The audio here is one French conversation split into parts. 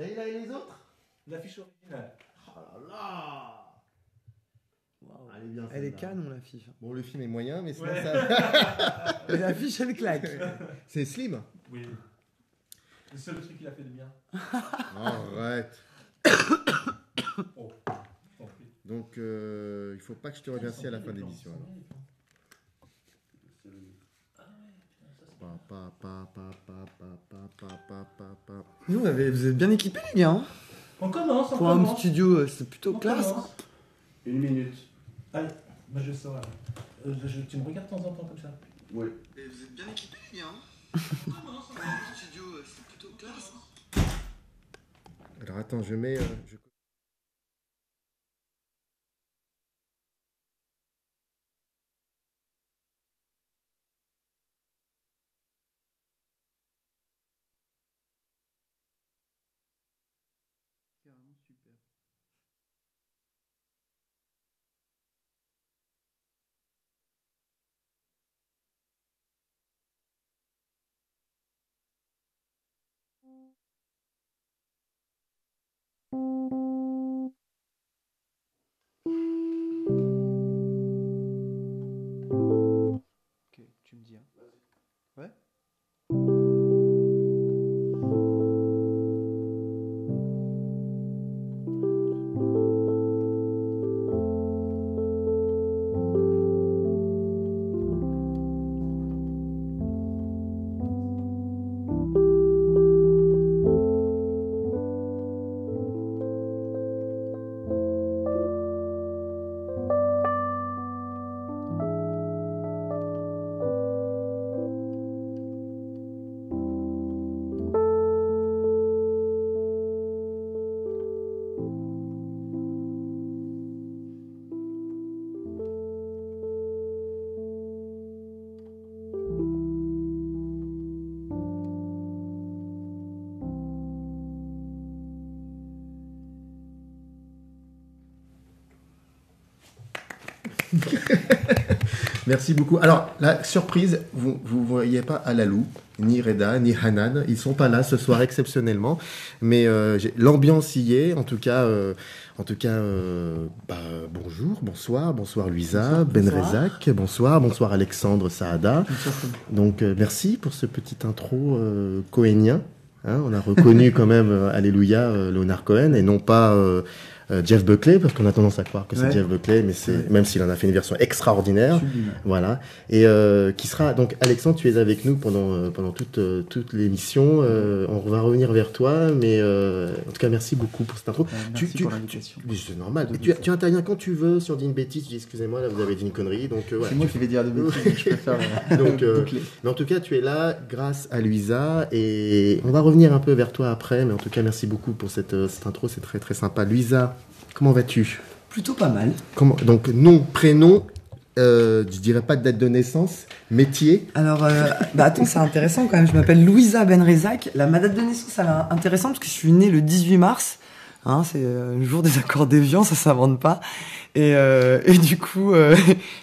Leïla et les autres? L'affiche originale. Oh là là. Wow. Elle est bien, Elle est celle-là. canon, l'affiche. Bon, le film est moyen, mais sinon Ouais. ça... Mais l'affiche, elle claque. C'est Slim. Oui. C'est le seul truc qu'il a fait de bien. Arrête. Oh, je t'en prie. Donc, il faut pas que je te remercie à la fin de l'émission. alors. Pa. Nous, vous êtes bien équipés, les gars. Hein, On commence, on pour un commence. studio, c'est plutôt On classe. commence. Hein. 1 minute. Allez, moi je sors. Tu me regardes de temps en temps comme ça. Oui. Et vous êtes bien équipés, les gars. Hein. On commence, pour un studio, c'est plutôt classe. Hein. Alors attends, je mets... C'est vraiment super. Ok, tu me dis. Hein. Ouais. Merci beaucoup. Alors, la surprise, vous ne voyez pas Alalou, ni Reda, ni Hanan. Ils sont pas là ce soir exceptionnellement. Mais l'ambiance y est. En tout cas, bonjour, bonsoir Luisa, Benrezak, bonsoir Alexandre Saada. Donc, merci pour ce petit intro cohénien. Hein, on a reconnu quand même, alléluia, Leonard Cohen, et non pas... Jeff Buckley, parce qu'on a tendance à croire que c'est Jeff Buckley, mais c'est même s'il en a fait une version extraordinaire. Sublime. Voilà. Et qui sera donc Alexandre, tu es avec nous pendant toute l'émission. On va revenir vers toi, mais en tout cas merci beaucoup pour cette intro. Merci pour l'invitation. C'est normal. Tu interviens quand tu veux sur Dis une bêtise. Je dis excusez-moi, là vous avez dit une connerie, donc C'est voilà. moi qui vais dire de bêtises, je préfère Donc, boucler. mais en tout cas, tu es là grâce à Luisa et on va revenir un peu vers toi après. Mais en tout cas, merci beaucoup pour cette intro, c'est très très sympa. Luisa, comment vas-tu? Plutôt pas mal. Donc, nom, prénom, je dirais pas de date de naissance, métier. Alors, attends, c'est intéressant quand même. Je m'appelle Louisa Benrezak. Ma date de naissance, elle est intéressante parce que je suis née le 18 mars. Hein, c'est le jour des accords d'Évian, ça s'invente pas. Et du coup, et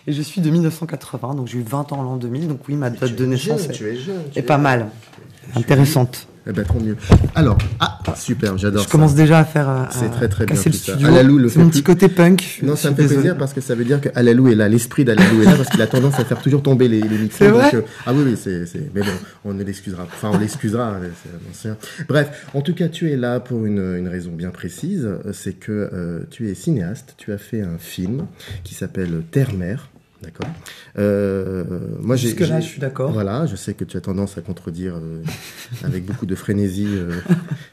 je suis de 1980, donc j'ai eu 20 ans en l'an 2000. Donc oui, ma date de naissance Tu es jeune. est pas mal. Intéressante. Eh ben, tant mieux. Alors, super, j'adore ça. Je commence déjà à faire C'est très très bien casser tout le ça. studio. Alalou le C'est fait mon plus. petit côté punk. Non, Je ça me suis fait désolé. plaisir parce que ça veut dire que Alalou est là, l'esprit d'Alalou est là parce qu'il a tendance à faire toujours tomber les micros. C'est vrai ah oui, mais bon, on ne l'excusera. Enfin, on l'excusera, hein, c'est ancien. Bref, en tout cas, tu es là pour une raison bien précise, c'est que tu es cinéaste, tu as fait un film qui s'appelle Terre-Mer. D'accord. Moi, Jusque-là, je suis d'accord. Voilà, je sais que tu as tendance à contredire avec beaucoup de frénésie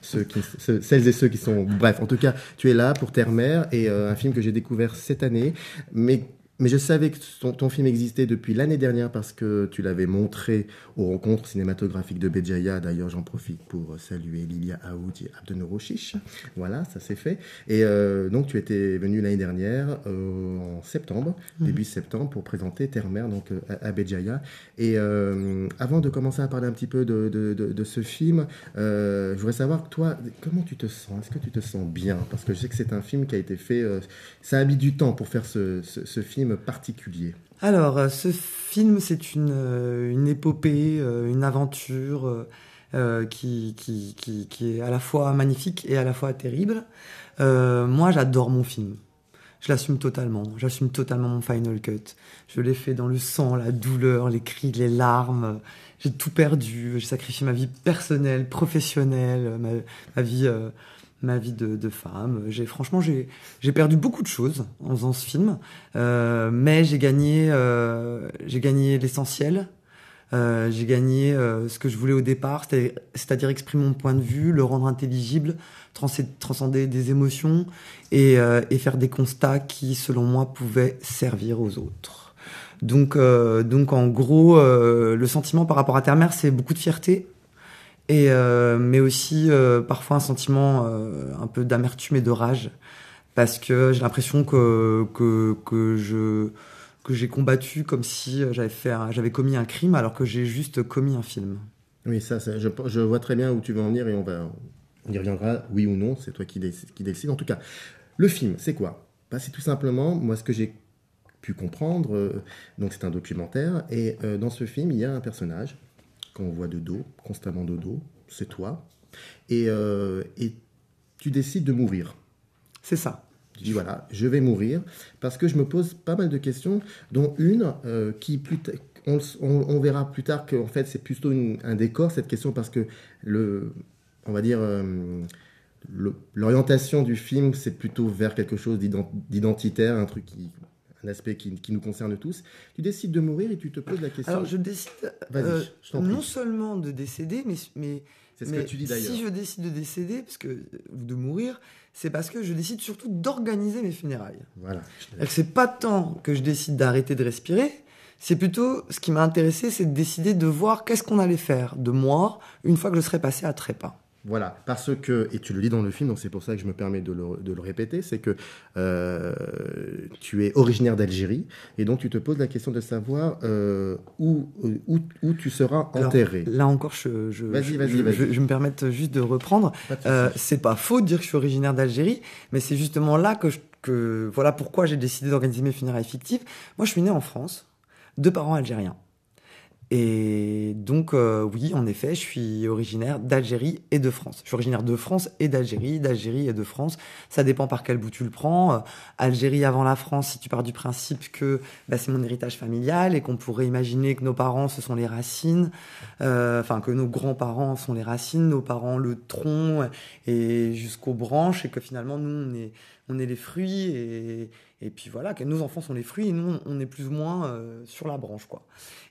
celles et ceux qui sont... Bref, en tout cas, tu es là pour Terre-Mer et un film que j'ai découvert cette année, mais je savais que ton film existait depuis l'année dernière parce que tu l'avais montré aux rencontres cinématographiques de Béjaïa. D'ailleurs, j'en profite pour saluer Lilia Aoud et Abdenour Rochiche. Voilà, ça s'est fait. Et donc, tu étais venu l'année dernière, en septembre, début septembre, pour présenter Terre-Mer donc, à Béjaïa. Et avant de commencer à parler un petit peu de ce film, je voudrais savoir, toi, comment tu te sens? Est-ce que tu te sens bien? Parce que je sais que c'est un film qui a été fait... ça a mis du temps pour faire ce film particulier. Alors, ce film, c'est une épopée, une aventure qui est à la fois magnifique et à la fois terrible. Moi, j'adore mon film. Je l'assume totalement. J'assume totalement mon Final Cut. Je l'ai fait dans le sang, la douleur, les cris, les larmes. J'ai tout perdu. J'ai sacrifié ma vie personnelle, professionnelle, ma vie de femme. Franchement, j'ai perdu beaucoup de choses en faisant ce film. Mais j'ai gagné l'essentiel. J'ai gagné ce que je voulais au départ, c'est-à-dire exprimer mon point de vue, le rendre intelligible, transcender des émotions et faire des constats qui, selon moi, pouvaient servir aux autres. Donc en gros, le sentiment par rapport à Terre-Mère, c'est beaucoup de fierté, mais aussi parfois un sentiment un peu d'amertume et de rage, parce que j'ai l'impression que j'ai combattu comme si j'avais commis un crime alors que j'ai juste commis un film. Oui, je vois très bien où tu veux en venir et on y reviendra, oui ou non, c'est toi qui décide. En tout cas, le film, c'est quoi? C'est tout simplement, moi, ce que j'ai pu comprendre, donc c'est un documentaire, et dans ce film, il y a un personnage qu'on voit de dos, constamment de dos, c'est toi, et tu décides de mourir. C'est ça. Tu dis voilà, je vais mourir parce que je me pose pas mal de questions, dont une qui on verra plus tard qu'en fait c'est plutôt un décor cette question parce que on va dire l'orientation du film c'est plutôt vers quelque chose d'identitaire, un aspect qui nous concerne tous. Tu décides de mourir et tu te poses la question. Alors je décide non seulement de décéder, mais c'est ce que tu dis d'ailleurs. Si je décide de décéder, ou de mourir, c'est parce que je décide surtout d'organiser mes funérailles. Voilà. C'est pas tant que je décide d'arrêter de respirer, c'est plutôt ce qui m'a intéressé, c'est de décider de voir qu'est-ce qu'on allait faire de moi une fois que je serais passé à trépas. Voilà, parce que, et tu le dis dans le film, donc c'est pour ça que je me permets de le répéter, c'est que tu es originaire d'Algérie, et donc tu te poses la question de savoir où tu seras enterré. Alors, là encore, je me permets juste de reprendre. C'est pas faux de dire que je suis originaire d'Algérie, mais c'est justement là voilà pourquoi j'ai décidé d'organiser mes funérailles fictives. Moi, je suis né en France, 2 parents algériens. Et donc, oui, en effet, je suis originaire d'Algérie et de France. Je suis originaire de France et d'Algérie et de France. Ça dépend par quel bout tu le prends. Algérie avant la France, si tu pars du principe que c'est mon héritage familial et qu'on pourrait imaginer que nos parents, ce sont les racines, que nos grands-parents sont les racines, nos parents le tronc et jusqu'aux branches, et que finalement, nous, on est les fruits et puis voilà, que nos enfants sont les fruits et nous, on est plus ou moins sur la branche, quoi.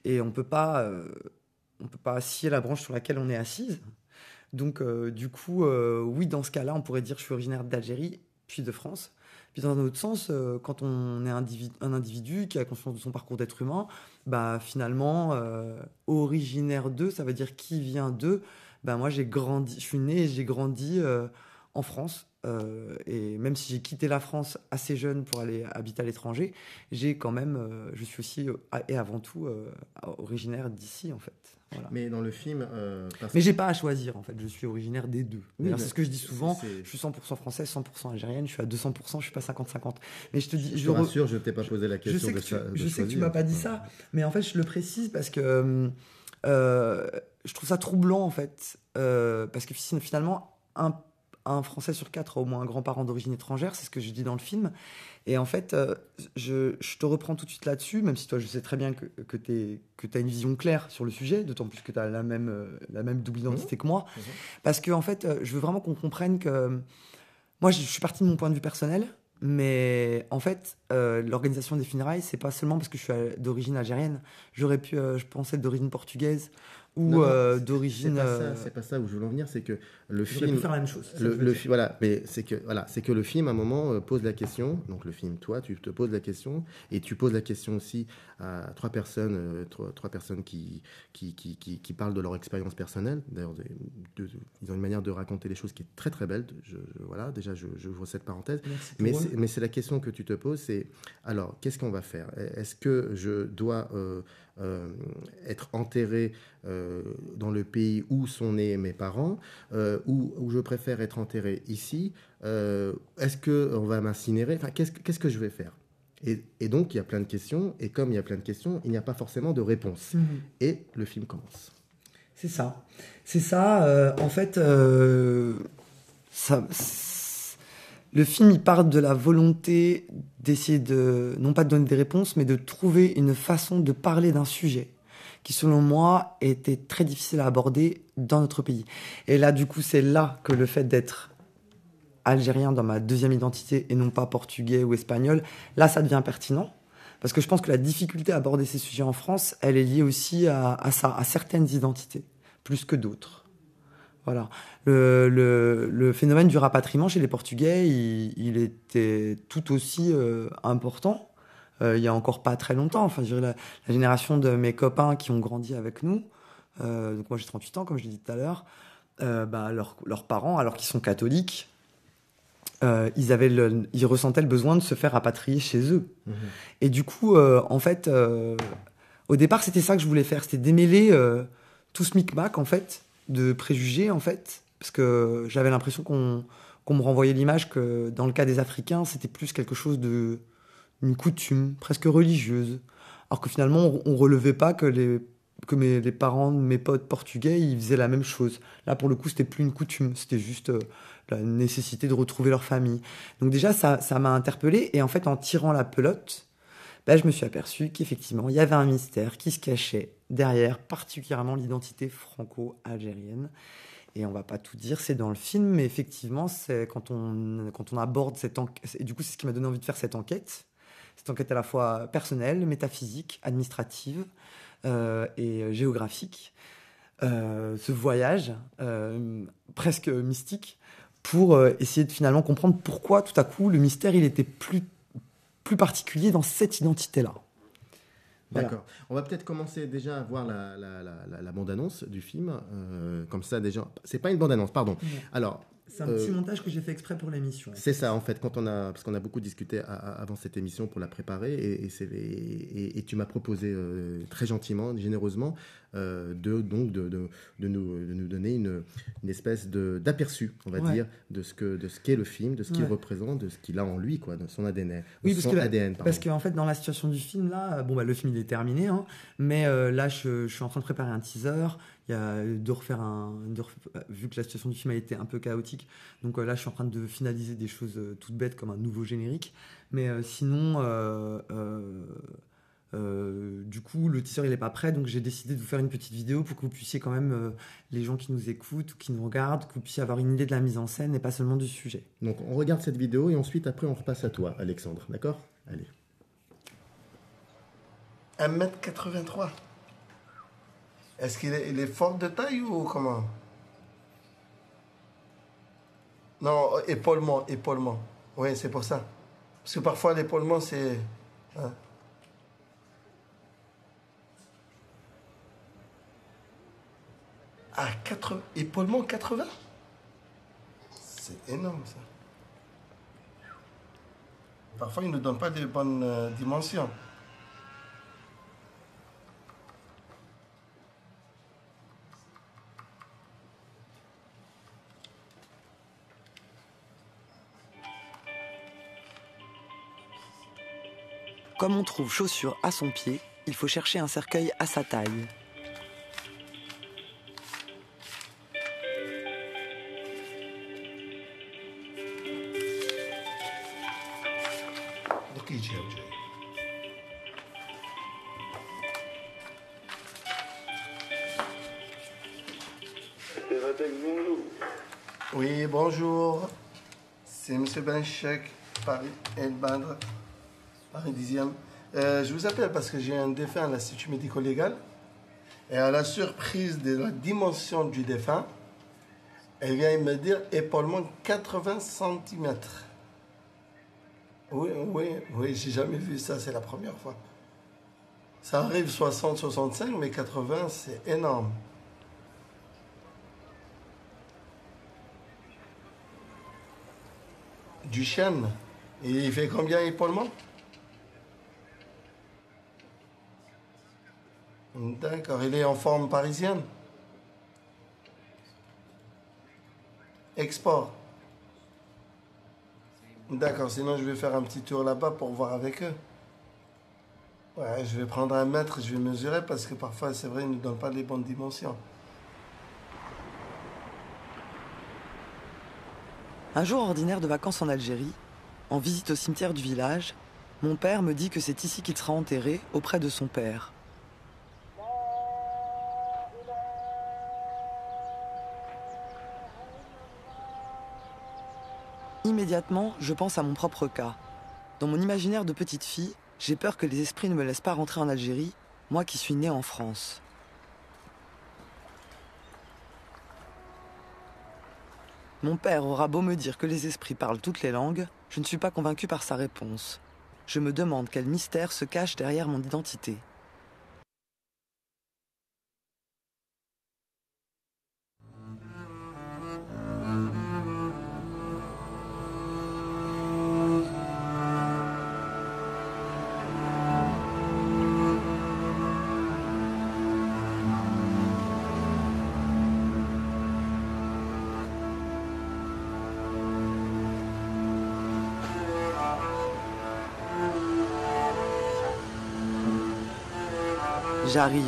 Et on peut pas scier la branche sur laquelle on est assise. Donc, du coup, oui, dans ce cas-là, on pourrait dire que je suis originaire d'Algérie, puis de France. Puis dans un autre sens, quand on est un individu qui a conscience de son parcours d'être humain, finalement, originaire d'eux, ça veut dire qui vient d'eux. Moi, je suis né et j'ai grandi en France. Et même si j'ai quitté la France assez jeune pour aller habiter à l'étranger, je suis aussi et avant tout originaire d'ici en fait. Voilà. Mais dans le film, mais j'ai pas à choisir en fait. Je suis originaire des deux. Oui, c'est ce que je dis souvent. Je suis 100% française, 100% algérienne. Je suis à 200%. Je suis pas 50-50. Mais je te dis, je te rassure, je t'ai pas posé la question. Je sais que tu m'as pas dit ça, mais en fait je le précise parce que je trouve ça troublant en fait, parce que finalement un Français sur 4 a au moins un grand-parent d'origine étrangère, c'est ce que je dis dans le film. Et en fait, je te reprends tout de suite là-dessus, même si toi, je sais très bien que tu as une vision claire sur le sujet, d'autant plus que tu as la même double identité que moi. Parce que, en fait, je veux vraiment qu'on comprenne que moi, je suis parti de mon point de vue personnel, mais en fait, l'organisation des funérailles, c'est pas seulement parce que je suis d'origine algérienne. J'aurais pu, je pense, être d'origine portugaise. Ou d'origine. C'est pas ça où je veux en venir, c'est que le film. Pu faire la même chose. C'est que le film à un moment pose la question. Donc le film, toi, tu te poses la question et tu poses la question aussi à 3 personnes, trois personnes qui parlent de leur expérience personnelle. D'ailleurs, ils ont une manière de raconter les choses qui est très très belle. Déjà, j'ouvre cette parenthèse. Mais c'est la question que tu te poses, c'est alors qu'est-ce qu'on va faire? Est-ce que je dois être enterré dans le pays où sont nés mes parents, où je préfère être enterré ici, est-ce qu'on va m'incinérer, qu'est-ce que je vais faire? Et donc il y a plein de questions, et comme il y a plein de questions, il n'y a pas forcément de réponse. Et le film commence. C'est ça. C'est ça. En fait, ça, le film, il part de la volonté d'essayer de, non pas de donner des réponses, mais de trouver une façon de parler d'un sujet qui, selon moi, était très difficile à aborder dans notre pays. Et là, du coup, c'est là que le fait d'être algérien dans ma deuxième identité et non pas portugais ou espagnol, là, ça devient pertinent. Parce que je pense que la difficulté à aborder ces sujets en France, elle est liée aussi à ça, à certaines identités, plus que d'autres. Voilà. Le phénomène du rapatriement chez les Portugais, il était tout aussi important. Il y a encore pas très longtemps. Enfin, je dirais la génération de mes copains qui ont grandi avec nous. Donc moi j'ai 38 ans, comme je l'ai dit tout à l'heure. Leurs parents, alors qu'ils sont catholiques, ils ressentaient le besoin de se faire rapatrier chez eux. Mmh. Et du coup, en fait, au départ, c'était ça que je voulais faire, c'était démêler tout ce micmac, en fait, de préjugés, en fait, parce que j'avais l'impression qu'on me renvoyait l'image que, dans le cas des Africains, c'était plus quelque chose une coutume, presque religieuse. Alors que finalement, on relevait pas que les parents de mes potes portugais, ils faisaient la même chose. Là, pour le coup, c'était plus une coutume, c'était juste la nécessité de retrouver leur famille. Donc déjà, ça m'a interpellé. Et en fait, en tirant la pelote, je me suis aperçu qu'effectivement, il y avait un mystère qui se cachait derrière, particulièrement l'identité franco-algérienne. Et on va pas tout dire, c'est dans le film, mais effectivement, c'est quand on aborde cette enquête. Et du coup, c'est ce qui m'a donné envie de faire cette enquête. Cette enquête à la fois personnelle, métaphysique, administrative et géographique. Ce voyage presque mystique pour essayer de finalement comprendre pourquoi tout à coup le mystère il était plus particulier dans cette identité-là. Voilà. D'accord. On va peut-être commencer déjà à voir la bande-annonce du film. Comme ça, déjà... C'est pas une bande-annonce, pardon. Ouais. Alors... C'est un petit montage que j'ai fait exprès pour l'émission. C'est ça, en fait, parce qu'on a beaucoup discuté avant cette émission pour la préparer, et tu m'as proposé très gentiment, généreusement, de nous donner une espèce d'aperçu, on va dire, de ce qu'est le film, de ce qu'il représente, de ce qu'il a en lui, quoi, de son ADN. Oui, parce qu'en fait, dans la situation du film, là, le film il est terminé, hein, mais là, je suis en train de préparer un teaser. Il y a vu que la situation du film a été un peu chaotique, donc là je suis en train de finaliser des choses toutes bêtes comme un nouveau générique, mais sinon du coup le teaser il est pas prêt, donc j'ai décidé de vous faire une petite vidéo pour que vous puissiez quand même, les gens qui nous écoutent ou qui nous regardent, que vous puissiez avoir une idée de la mise en scène et pas seulement du sujet. Donc on regarde cette vidéo et ensuite après on repasse à toi, Alexandre, d'accord? Allez. 1m83. Est-ce qu'il est fort de taille ou comment? Non, épaulement. Oui, c'est pour ça. Parce que parfois, l'épaulement, c'est... Hein. Ah, épaulement 80? C'est énorme, ça. Parfois, ils ne donnent pas de bonnes dimensions. Comme on trouve chaussure à son pied, il faut chercher un cercueil à sa taille. Oui, bonjour. C'est M. Benchek, Paris El Badr, Paris 10e. Je vous appelle parce que j'ai un défunt à l'Institut médico-légal. Et à la surprise de la dimension du défunt, elle vient me dire épaulement 80 cm. Oui, j'ai jamais vu ça, c'est la première fois. Ça arrive 60-65, mais 80, c'est énorme. Du chêne. Et il fait combien épaulement? D'accord, il est en forme parisienne. Export. D'accord, sinon je vais faire un petit tour là-bas pour voir avec eux. Ouais, je vais prendre un mètre, je vais mesurer parce que parfois, c'est vrai, ils ne donnent pas les bonnes dimensions. Un jour ordinaire de vacances en Algérie, en visite au cimetière du village, mon père me dit que c'est ici qu'il sera enterré, auprès de son père. Immédiatement, je pense à mon propre cas. Dans mon imaginaire de petite fille, j'ai peur que les esprits ne me laissent pas rentrer en Algérie, moi qui suis née en France. Mon père aura beau me dire que les esprits parlent toutes les langues, je ne suis pas convaincue par sa réponse. Je me demande quel mystère se cache derrière mon identité. J'arrive.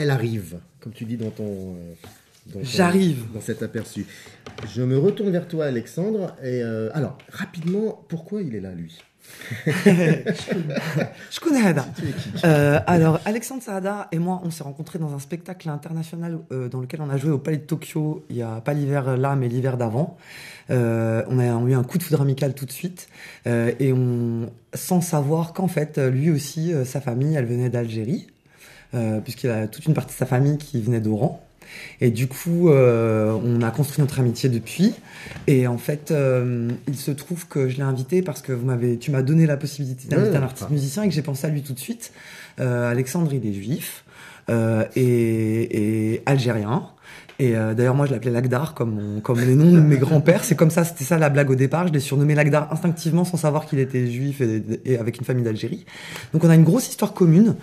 Elle arrive, comme tu dis J'arrive. dans cet aperçu. Je me retourne vers toi, Alexandre. Et alors, rapidement, pourquoi il est là, lui? Je connais Hada. Tu es qui? Alors, Alexandre Saada et moi, on s'est rencontrés dans un spectacle international dans lequel on a joué au Palais de Tokyo il y a pas l'hiver là, mais l'hiver d'avant. On a eu un coup de foudre amical tout de suite sans savoir qu'en fait, lui aussi, sa famille, elle venait d'Algérie, puisqu'il a toute une partie de sa famille qui venait d'Oran. Et du coup, on a construit notre amitié depuis. Et en fait, il se trouve que je l'ai invité parce que tu m'as donné la possibilité d'inviter un artiste musicien et que j'ai pensé à lui tout de suite. Alexandre, il est juif et algérien. Et d'ailleurs, moi, je l'appelais Lagdar, comme les noms de mes grands-pères. C'est comme ça, c'était ça la blague au départ. Je l'ai surnommé Lagdar instinctivement, sans savoir qu'il était juif et avec une famille d'Algérie. Donc, on a une grosse histoire commune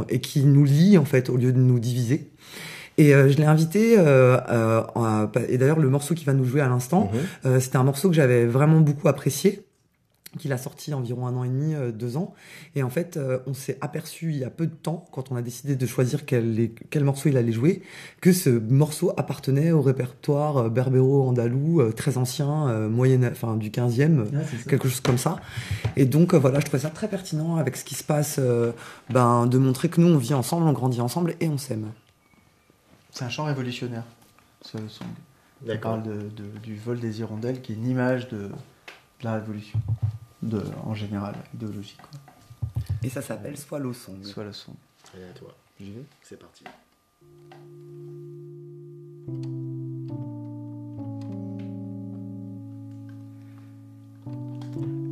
et qui nous lie en fait au lieu de nous diviser. Et je l'ai invité. Et d'ailleurs, le morceau qu'il va nous jouer à l'instant, c'était un morceau que j'avais vraiment beaucoup apprécié, qu'il a sorti environ 1 an et demi, 2 ans. Et en fait, on s'est aperçu il y a peu de temps, quand on a décidé de choisir quel morceau il allait jouer, que ce morceau appartenait au répertoire berbéro-andalou, très ancien, du 15e, quelque chose comme ça. Et donc, voilà, je trouvais ça très pertinent avec ce qui se passe, de montrer que nous, on vit ensemble, on grandit ensemble et on s'aime. C'est un chant révolutionnaire, ce song. On D'accord. parle du vol des hirondelles, qui est une image de la révolution, en général, idéologique. Quoi. Et ça s'appelle Swallow Song. Soit le son. Allez, à toi. J'y vais. C'est parti.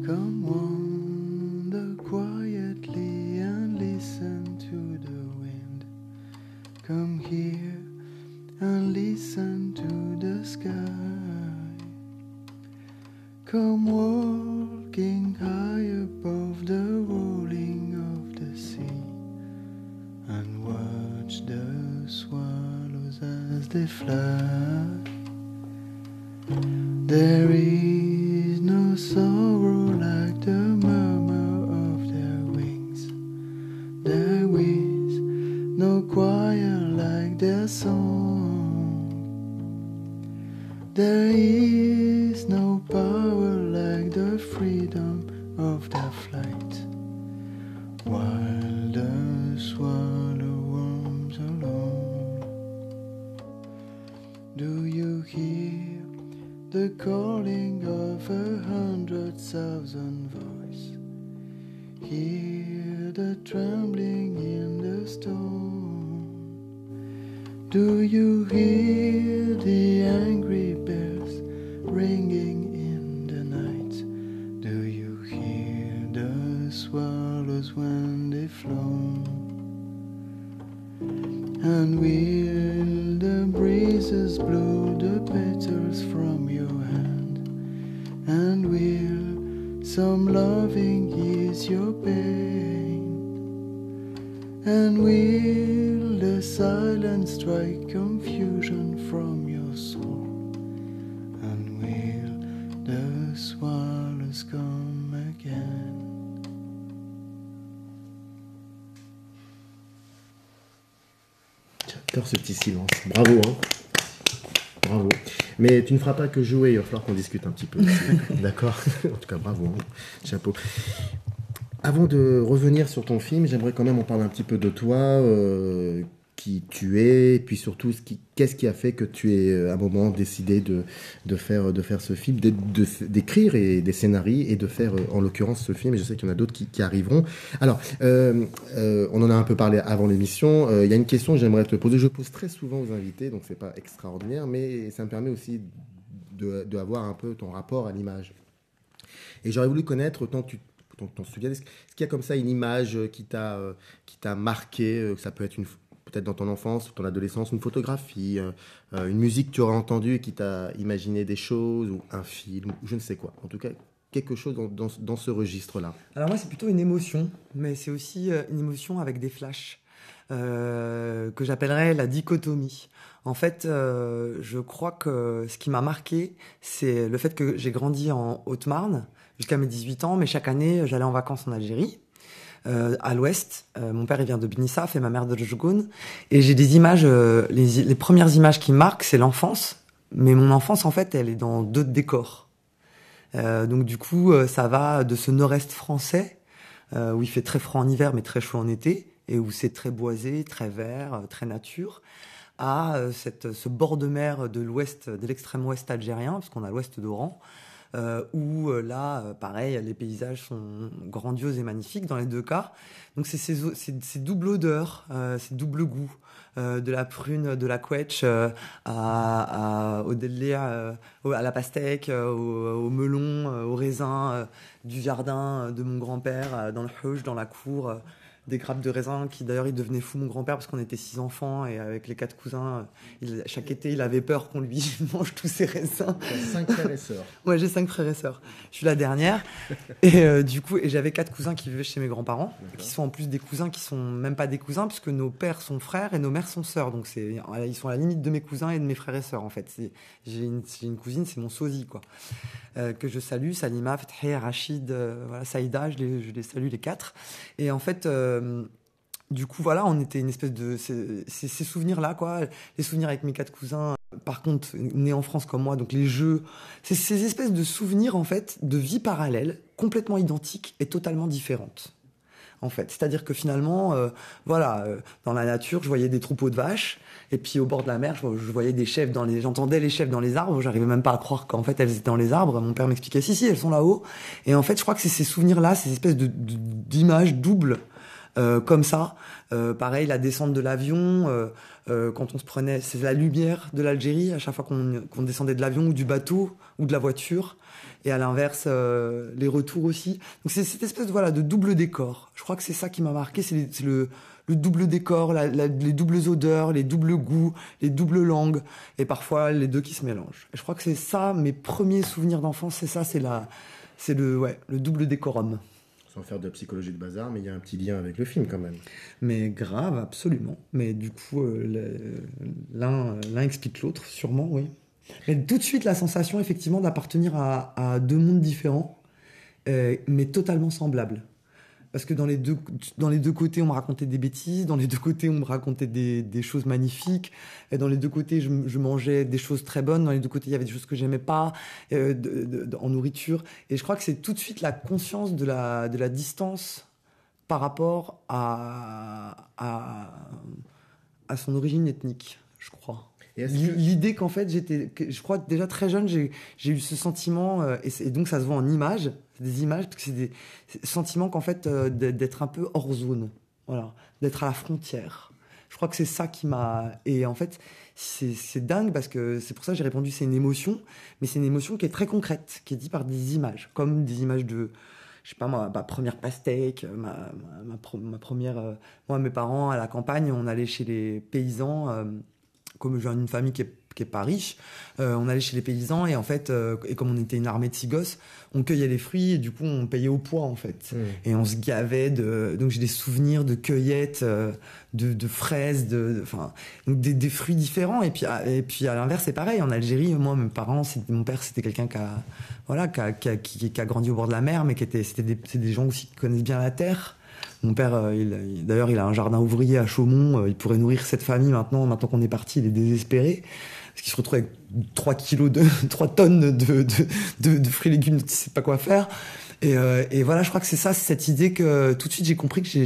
Come wander quietly and listen to the wind. Come here and listen to the sky. Come walking high above the rolling of the sea and watch the swallows as they fly. There is no sorrow like the murmur of their wings. There is no choir like their song. There is no power like the freedom of their flight. While the swallow roams alone, do you hear the calling of 100,000 voices? Hear the trembling in the storm. Do you hear the angry bells ringing in the night? Do you hear the swallows when they flown? And will the breezes blow the petals from your hand? And will some loving ease your pain? And will the silence strike confusion from your soul? And will the swallows come again? J'adore ce petit silence. Bravo, hein. Bravo. Mais tu ne feras pas que jouer, il va falloir qu'on discute un petit peu. D'accord? En tout cas, bravo, hein. Chapeau. Avant de revenir sur ton film, j'aimerais quand même en parler un petit peu de toi, qui tu es, et puis surtout qu'est-ce qui a fait que tu aies à un moment décidé de faire ce film, d'écrire des scénarios et de faire en l'occurrence ce film. Et je sais qu'il y en a d'autres qui arriveront. Alors, on en a un peu parlé avant l'émission. Il y a une question que j'aimerais te poser. Je pose très souvent aux invités, donc c'est pas extraordinaire, mais ça me permet aussi d'avoir un peu ton rapport à l'image. Et j'aurais voulu connaître, autant que tu t'en souviens, est-ce qu'il y a comme ça une image qui t'a marqué, ça peut être peut-être dans ton enfance ou ton adolescence, une photographie, une musique que tu aurais entendue et qui t'a imaginé des choses, ou un film, ou je ne sais quoi. En tout cas, quelque chose dans ce registre-là. Alors moi, c'est plutôt une émotion, mais c'est aussi une émotion avec des flashs, que j'appellerais la dichotomie. En fait, je crois que ce qui m'a marqué, c'est le fait que j'ai grandi en Haute-Marne jusqu'à mes 18 ans, mais chaque année, j'allais en vacances en Algérie, à l'ouest. Mon père, il vient de Bnissaf et ma mère de Djogoun. Et j'ai des images, les premières images qui me marquent, c'est l'enfance. Mais mon enfance, en fait, elle est dans d'autres décors. Donc du coup, ça va de ce nord-est français, où il fait très froid en hiver, mais très chaud en été, et où c'est très boisé, très vert, très nature, à ce bord de mer de l'ouest, de l'extrême ouest algérien, parce qu'on a l'ouest d'Oran, où là, pareil, les paysages sont grandioses et magnifiques dans les deux cas. Donc c'est ces doubles odeurs, ces doubles goûts, de la prune, de la quetch, au délia, à la pastèque, au melon, au raisin, du jardin de mon grand-père, dans le houch, dans la cour, des grappes de raisin qui d'ailleurs il devenait fou, mon grand-père, parce qu'on était 6 enfants et avec les 4 cousins, chaque été il avait peur qu'on lui mange tous ses raisins. Tu as 5 frères et sœurs. Ouais, j'ai 5 frères et sœurs. Je suis la dernière. Et du coup, j'avais 4 cousins qui vivaient chez mes grands-parents, qui sont en plus des cousins qui sont même pas des cousins, puisque nos pères sont frères et nos mères sont sœurs. Donc ils sont à la limite de mes cousins et de mes frères et sœurs en fait. J'ai une cousine, c'est mon sosie quoi. Que je salue, Salima, Fethi, Rachid, voilà, Saïda, je les salue les 4. Et en fait, du coup, voilà, on était une espèce de... Ces souvenirs-là, quoi, les souvenirs avec mes 4 cousins, par contre, nés en France comme moi, donc les jeux, c'est ces espèces de souvenirs, en fait, de vie parallèle, complètement identiques et totalement différentes. En fait, c'est-à-dire que finalement, dans la nature, je voyais des troupeaux de vaches, et puis au bord de la mer, je voyais des chèvres j'entendais les chèvres dans les arbres, j'arrivais même pas à croire qu'en fait elles étaient dans les arbres. Mon père m'expliquait, si, elles sont là-haut. Et en fait, je crois que c'est ces souvenirs-là, ces espèces d'images doubles, comme ça. Pareil, la descente de l'avion, quand on se prenait, c'est la lumière de l'Algérie, à chaque fois qu'on descendait de l'avion ou du bateau ou de la voiture. Et à l'inverse, les retours aussi. Donc c'est cette espèce de double décor. Je crois que c'est ça qui m'a marqué, c'est le double décor, les doubles odeurs, les doubles goûts, les doubles langues, et parfois les deux qui se mélangent. Et je crois que c'est ça, mes premiers souvenirs d'enfance, c'est ça, c'est le double décorum. Sans faire de psychologie de bazar, mais il y a un petit lien avec le film quand même. Mais grave, absolument. Mais du coup, l'un explique l'autre, sûrement, oui. Mais tout de suite, la sensation, effectivement, d'appartenir à deux mondes différents, mais totalement semblables. Parce que dans les deux côtés, on me racontait des bêtises, dans les deux côtés, on me racontait des choses magnifiques, et dans les deux côtés, je mangeais des choses très bonnes, dans les deux côtés, il y avait des choses que j'aimais pas, en nourriture. Et je crois que c'est tout de suite la conscience de la distance par rapport à son origine ethnique, je crois. L'idée qu'en fait, je crois que déjà très jeune, j'ai eu ce sentiment, et donc ça se voit en images, des images, parce que c'est des sentiments qu'en fait, d'être un peu hors zone, voilà, d'être à la frontière. Je crois que c'est ça qui m'a... Et en fait, c'est dingue parce que c'est pour ça que j'ai répondu c'est une émotion, mais c'est une émotion qui est très concrète, qui est dite par des images, comme des images de... Je sais pas moi, ma première pastèque, ma première... moi, mes parents, à la campagne, on allait chez les paysans, comme j'ai une famille qui est pas riche, on allait chez les paysans et en fait, et comme on était une armée de 6 gosses, on cueillait les fruits et du coup on payait au poids en fait. Et on se gavait donc j'ai des souvenirs de cueillettes, de fraises, enfin donc des fruits différents. Et puis à l'inverse c'est pareil. En Algérie, moi mes parents, mon père c'était quelqu'un qui a grandi au bord de la mer, mais c'est des gens aussi qui connaissent bien la terre. Mon père, d'ailleurs, il a un jardin ouvrier à Chaumont. Il pourrait nourrir cette famille maintenant. Maintenant qu'on est parti, il est désespéré. Parce qu'il se retrouve avec 3 tonnes de fruits et légumes, il ne sait pas quoi faire. Et voilà, je crois que c'est ça, c'est cette idée que tout de suite j'ai compris que il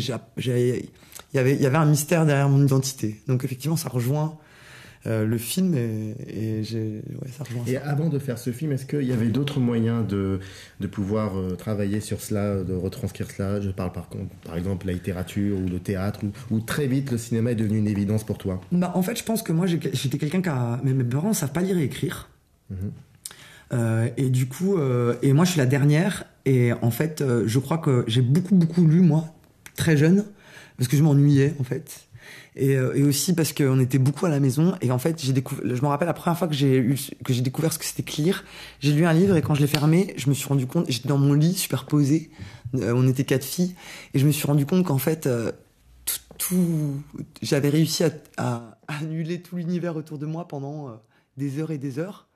y avait un mystère derrière mon identité. Donc effectivement, ça rejoint le film ça rejoint Et ça. avant de faire ce film, est-ce qu'il y avait d'autres moyens de pouvoir travailler sur cela, de retranscrire cela? Je parle par exemple la littérature ou le théâtre, ou très vite le cinéma est devenu une évidence pour toi? En fait, je pense que moi j'étais quelqu'un mes parents ne savent pas lire et écrire. Et du coup, et moi je suis la dernière. Et en fait, je crois que j'ai beaucoup lu, moi, très jeune, parce que je m'ennuyais, en fait. Et aussi parce qu'on était beaucoup à la maison. Et en fait, je me rappelle la première fois que j'ai découvert ce que c'était que lire. J'ai lu un livre et quand je l'ai fermé, je me suis rendu compte, j'étais dans mon lit, superposé. On était 4 filles. Et je me suis rendu compte qu'en fait, j'avais réussi à annuler tout l'univers autour de moi pendant des heures et des heures.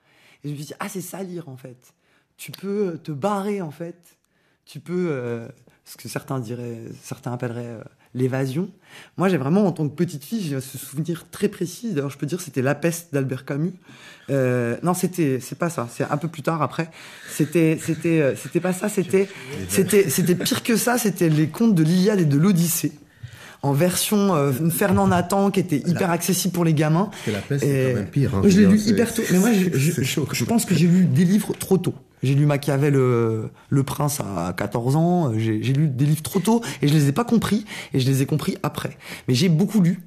Et je me suis dit, c'est ça lire, en fait. Tu peux te barrer, en fait. Tu peux, ce que certains appelleraient l'évasion. Moi, j'ai vraiment, en tant que petite fille, j'ai ce souvenir très précis. D'ailleurs, je peux dire que c'était La Peste d'Albert Camus. Non, c'est pas ça. C'est un peu plus tard, après. C'était pas ça. C'était pire que ça. C'était les contes de l'Iliade et de l'Odyssée. En version Fernand Nathan, qui était hyper accessible pour les gamins. Parce que La Peste, c'est quand même pire. Je l'ai lu hyper tôt. Mais moi, je pense que j'ai lu des livres trop tôt. J'ai lu Machiavel, Le Prince à 14 ans. J'ai lu des livres trop tôt et je les ai pas compris. Et je les ai compris après. Mais j'ai beaucoup lu.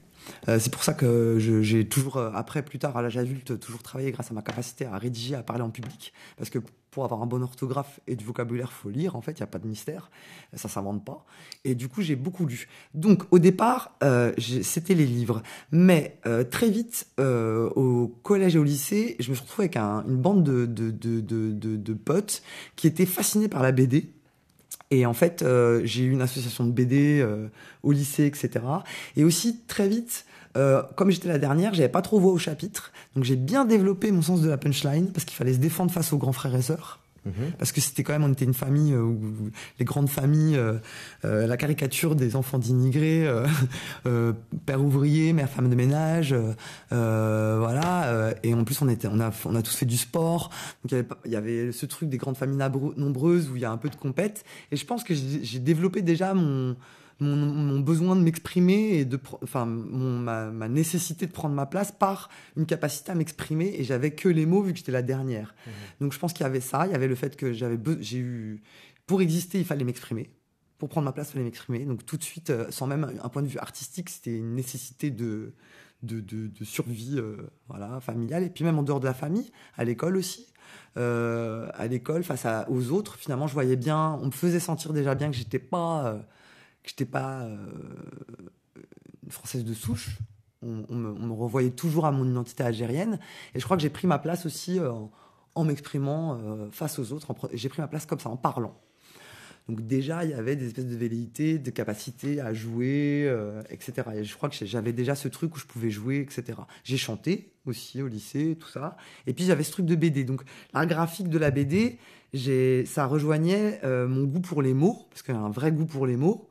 C'est pour ça que j'ai toujours, après, plus tard, à l'âge adulte, toujours travaillé grâce à ma capacité à rédiger, à parler en public. Parce que pour avoir un bon orthographe et du vocabulaire, faut lire. En fait, il n'y a pas de mystère. Ça s'invente pas. Et du coup, j'ai beaucoup lu. Donc, au départ, c'était les livres. Mais très vite, au collège et au lycée, je me suis retrouvé avec une bande de potes qui étaient fascinés par la BD. Et en fait, j'ai eu une association de BD au lycée, etc. Et aussi, très vite, comme j'étais la dernière, j'avais pas trop voix au chapitre. Donc j'ai bien développé mon sens de la punchline, parce qu'il fallait se défendre face aux grands frères et sœurs. Parce que c'était quand même, on était une famille où les grandes familles, la caricature des enfants d'immigrés, père ouvrier, mère femme de ménage, voilà. Et en plus, on a tous fait du sport. Donc il y avait ce truc des grandes familles nombreuses où il y a un peu de compète. Et je pense que j'ai développé déjà mon besoin de m'exprimer et ma nécessité de prendre ma place par une capacité à m'exprimer, et j'avais que les mots vu que j'étais la dernière. Donc je pense qu'il y avait ça, il y avait le fait que pour exister, il fallait m'exprimer. Pour prendre ma place, il fallait m'exprimer. Donc tout de suite, sans même un point de vue artistique, c'était une nécessité de survie familiale, et puis même en dehors de la famille, à l'école aussi. À l'école, face aux autres, finalement, je voyais bien, on me faisait sentir déjà bien que j'étais pas une Française de souche. On me revoyait toujours à mon identité algérienne. Et je crois que j'ai pris ma place aussi en m'exprimant face aux autres. J'ai pris ma place comme ça, en parlant. Donc déjà, il y avait des espèces de velléités, de capacité à jouer, etc. Et je crois que j'avais déjà ce truc où je pouvais jouer, etc. J'ai chanté aussi au lycée, tout ça. Et puis j'avais ce truc de BD. Donc l'art graphique de la BD, ça rejoignait mon goût pour les mots, parce qu'il y a un vrai goût pour les mots.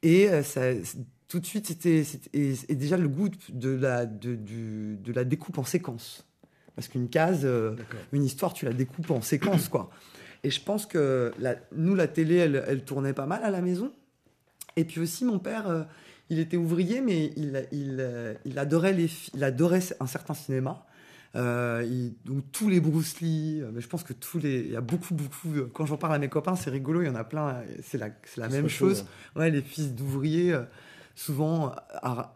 Et tout de suite, c'était déjà le goût de la découpe en séquence. Parce qu'une case, une histoire, tu la découpes en séquence, quoi. Et je pense que la télé, elle tournait pas mal à la maison. Et puis aussi, mon père, il était ouvrier, mais il adorait un certain cinéma. Donc tous les Bruce Lee, mais je pense que il y a beaucoup, quand j'en parle à mes copains, c'est rigolo, il y en a plein, c'est la même chose. Ouais, les fils d'ouvriers, souvent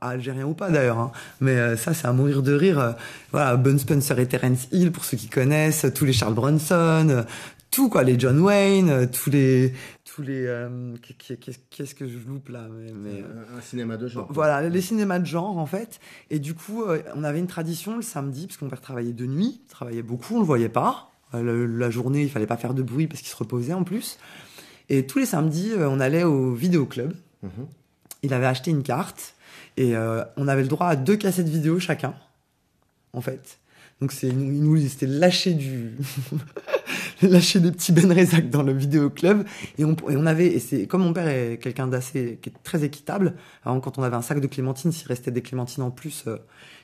algériens ou pas d'ailleurs, hein. Mais ça c'est à mourir de rire. Voilà, Bun Spencer et Terence Hill pour ceux qui connaissent, tous les Charles Bronson, tout quoi, les John Wayne, tous les qu'est-ce que je loupe là, mais Un cinéma de genre. voilà, les cinémas de genre en fait. Et du coup, on avait une tradition le samedi parce que mon père travaillait de nuit, il travaillait beaucoup, on le voyait pas. La journée, il fallait pas faire de bruit parce qu'il se reposait en plus. Et tous les samedis, on allait au vidéoclub. Mhm. Il avait acheté une carte et on avait le droit à 2 cassettes vidéo chacun, en fait. Donc c'était lâcher lâcher des petits Ben Rezac dans le vidéoclub et c'est comme mon père est quelqu'un qui est très équitable. Alors, quand on avait un sac de clémentines, s'il restait des clémentines en plus,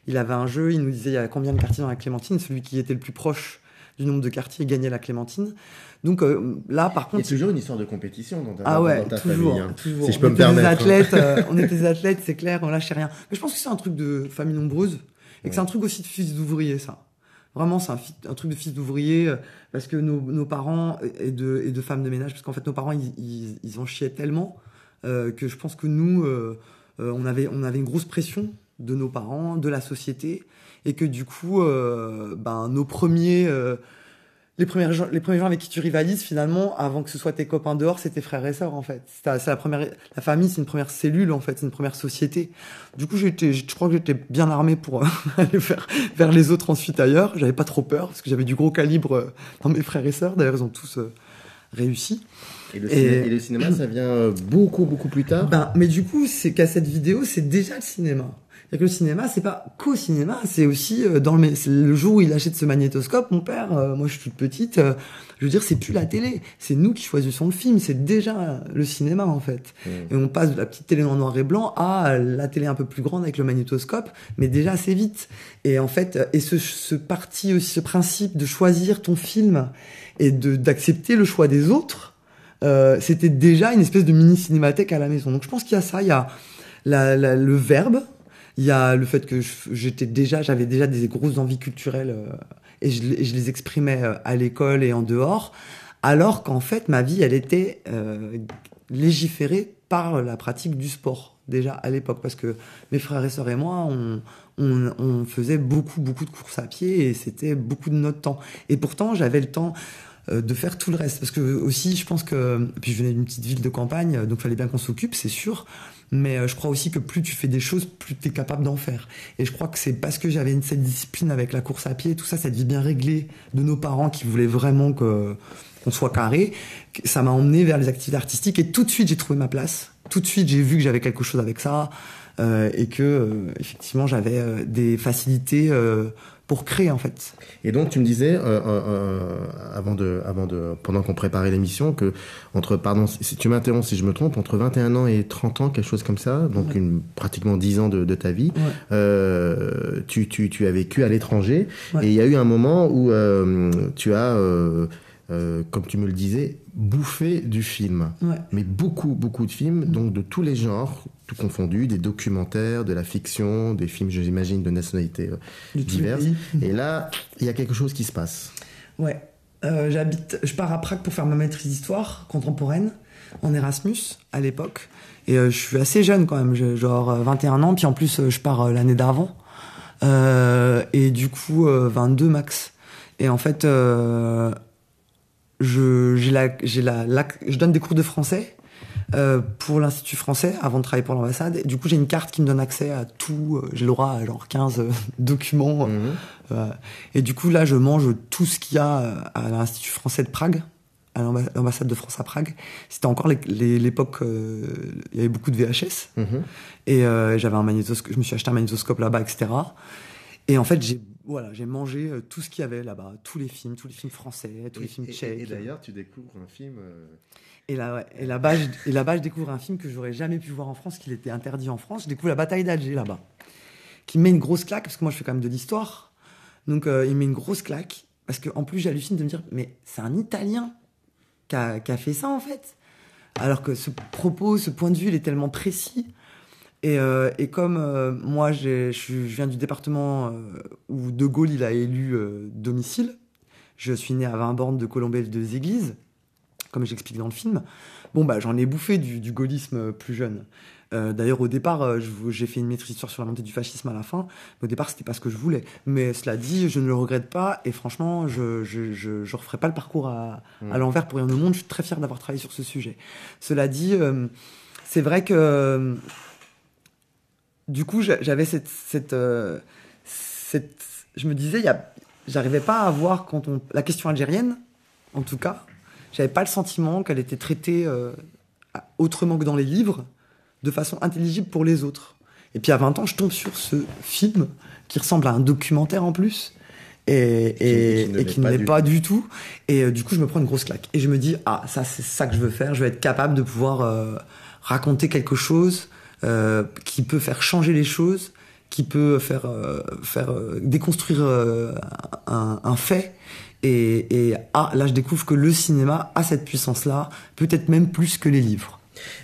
il avait un jeu. Il nous disait il y a combien de quartiers dans la clémentine. Celui qui était le plus proche du nombre de quartiers gagnait la clémentine. Donc là, par contre, il y a toujours une histoire de compétition dans ta, ouais, dans ta toujours, famille. Hein. toujours. Si je peux me permettre. On était des athlètes, c'est clair, on lâchait rien. Mais je pense que c'est un truc de famille nombreuse et que c'est un truc aussi de fils d'ouvrier, ça. Vraiment, c'est un truc de fils d'ouvrier parce que nos parents et de femmes de ménage, parce qu'en fait nos parents ils en chiaient tellement que je pense que nous on avait une grosse pression de nos parents, de la société, et que du coup nos premiers les premiers gens avec qui tu rivalises finalement, avant que ce soit tes copains dehors, c'est tes frères et sœurs en fait. C'est la famille, c'est une première cellule en fait, c'est une première société. Du coup, je crois que j'étais bien armé pour aller vers les autres ensuite ailleurs. J'avais pas trop peur parce que j'avais du gros calibre dans mes frères et sœurs. D'ailleurs, ils ont tous réussi. Et le cinéma, ça vient beaucoup plus tard. Mais du coup, ces cassettes vidéo, c'est déjà le cinéma. C'est que le cinéma, c'est pas qu'au cinéma, c'est aussi c'est le jour où il achète ce magnétoscope, mon père, moi je suis toute petite, je veux dire, c'est plus la télé, c'est nous qui choisissons le film, c'est déjà le cinéma en fait. Et on passe de la petite télé en noir et blanc à la télé un peu plus grande avec le magnétoscope, mais déjà assez vite. Et en fait, ce principe de choisir ton film et d'accepter le choix des autres, c'était déjà une espèce de mini cinémathèque à la maison. Donc je pense qu'il y a ça, il y a le verbe. Il y a le fait que j'avais déjà des grosses envies culturelles et je les exprimais à l'école et en dehors, alors qu'en fait ma vie elle était légiférée par la pratique du sport déjà à l'époque, parce que mes frères et sœurs et moi on faisait beaucoup de courses à pied et c'était beaucoup de notre temps. Et pourtant j'avais le temps de faire tout le reste, parce que aussi je pense que puis je venais d'une petite ville de campagne, donc fallait bien qu'on s'occupe, c'est sûr. Mais je crois aussi que plus tu fais des choses, plus tu es capable d'en faire. Et je crois que c'est parce que j'avais cette discipline avec la course à pied, tout ça, cette vie bien réglée de nos parents qui voulaient vraiment qu'on soit carré, ça m'a emmené vers les activités artistiques et tout de suite j'ai trouvé ma place. Tout de suite j'ai vu que j'avais quelque chose avec ça et que effectivement j'avais des facilités pour créer en fait. Et donc tu me disais pendant qu'on préparait l'émission que pardon si tu m'interromps si je me trompe, entre 21 ans et 30 ans, quelque chose comme ça, donc pratiquement 10 ans de ta vie, tu as vécu à l'étranger, et il y a eu un moment où tu as comme tu me le disais, bouffé du film. Mais beaucoup de films, donc de tous les genres, tout confondu, des documentaires, de la fiction, des films, j'imagine, de nationalités diverses. Et là, il y a quelque chose qui se passe. Ouais. Je pars à Prague pour faire ma maîtrise d'histoire contemporaine en Erasmus à l'époque. Et je suis assez jeune quand même, genre 21 ans, puis en plus je pars l'année d'avant. Et du coup, 22 max. Et en fait, je donne des cours de français pour l'Institut français avant de travailler pour l'ambassade. Et du coup, j'ai une carte qui me donne accès à tout. J'ai le droit à genre 15 documents. Et du coup, là, je mange tout ce qu'il y a à l'Institut français de Prague, à l'ambassade de France à Prague. C'était encore l'époque, il y avait beaucoup de VHS. Et j'avais un magnétoscope, je me suis acheté un magnétoscope là-bas, etc. Et en fait, j'ai mangé tout ce qu'il y avait là-bas, tous les films français, tous les films tchèques. Et d'ailleurs, tu découvres un film. Et là-bas, je découvre un film que j'aurais jamais pu voir en France, qu'il était interdit en France. Je découvre la bataille d'Alger là-bas, qui me met une grosse claque, parce que moi je fais quand même de l'histoire. Donc il met une grosse claque, parce qu'en plus j'hallucine de me dire, mais c'est un Italien qui a fait ça en fait. Alors que ce point de vue, il est tellement précis. Et comme moi, je viens du département où De Gaulle il a élu domicile, je suis né à 20 bornes de Colombey-les-Deux-Églises, comme j'explique dans le film. Bon, j'en ai bouffé du gaullisme plus jeune. D'ailleurs, au départ, j'ai fait une maîtrise d'histoire sur la montée du fascisme à la fin. Mais au départ, c'était pas ce que je voulais. Mais cela dit, je ne le regrette pas. Et franchement, je referai pas le parcours à l'envers pour rien au monde. Je suis très fier d'avoir travaillé sur ce sujet. Cela dit, c'est vrai que du coup, j'avais je me disais, j'arrivais pas à voir la question algérienne, en tout cas, j'avais pas le sentiment qu'elle était traitée autrement que dans les livres, de façon intelligible pour les autres. Et puis à 20 ans, je tombe sur ce film qui ressemble à un documentaire en plus et qui ne l'est pas du tout. Et du coup, je me prends une grosse claque. Et je me dis, ça, c'est ça que je veux faire. Je veux être capable de pouvoir raconter quelque chose qui peut faire changer les choses, qui peut faire déconstruire un fait. Et là, je découvre que le cinéma a cette puissance-là, peut-être même plus que les livres.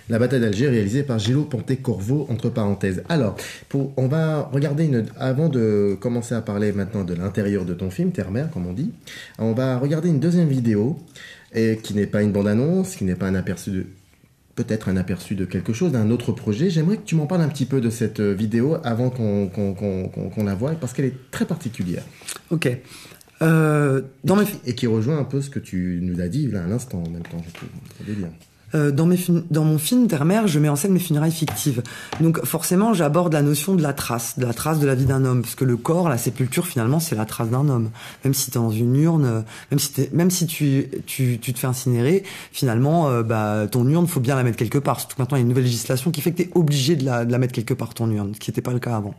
La bataille d'Alger, réalisée par Gillo Ponte-Corvo, entre parenthèses. Alors, on va regarder avant de commencer à parler maintenant de l'intérieur de ton film, Terre-Mer, comme on dit, on va regarder une deuxième vidéo, qui n'est pas une bande-annonce, qui n'est pas peut-être un aperçu de quelque chose, d'un autre projet. J'aimerais que tu m'en parles un petit peu de cette vidéo avant qu'on la voie, parce qu'elle est très particulière. Ok. Et qui rejoint un peu ce que tu nous as dit là à l'instant en même temps, je trouve. C'est bien. Dans mon film Terre-Mer, je mets en scène mes funérailles fictives. Donc forcément, j'aborde la notion de la trace de la vie d'un homme, parce que le corps, la sépulture, finalement, c'est la trace d'un homme. Même si t'es dans une urne, même si tu te fais incinérer, finalement, ton urne, faut bien la mettre quelque part. Surtout que maintenant, il y a une nouvelle législation qui fait que t'es obligé de la mettre quelque part, ton urne, ce qui n'était pas le cas avant.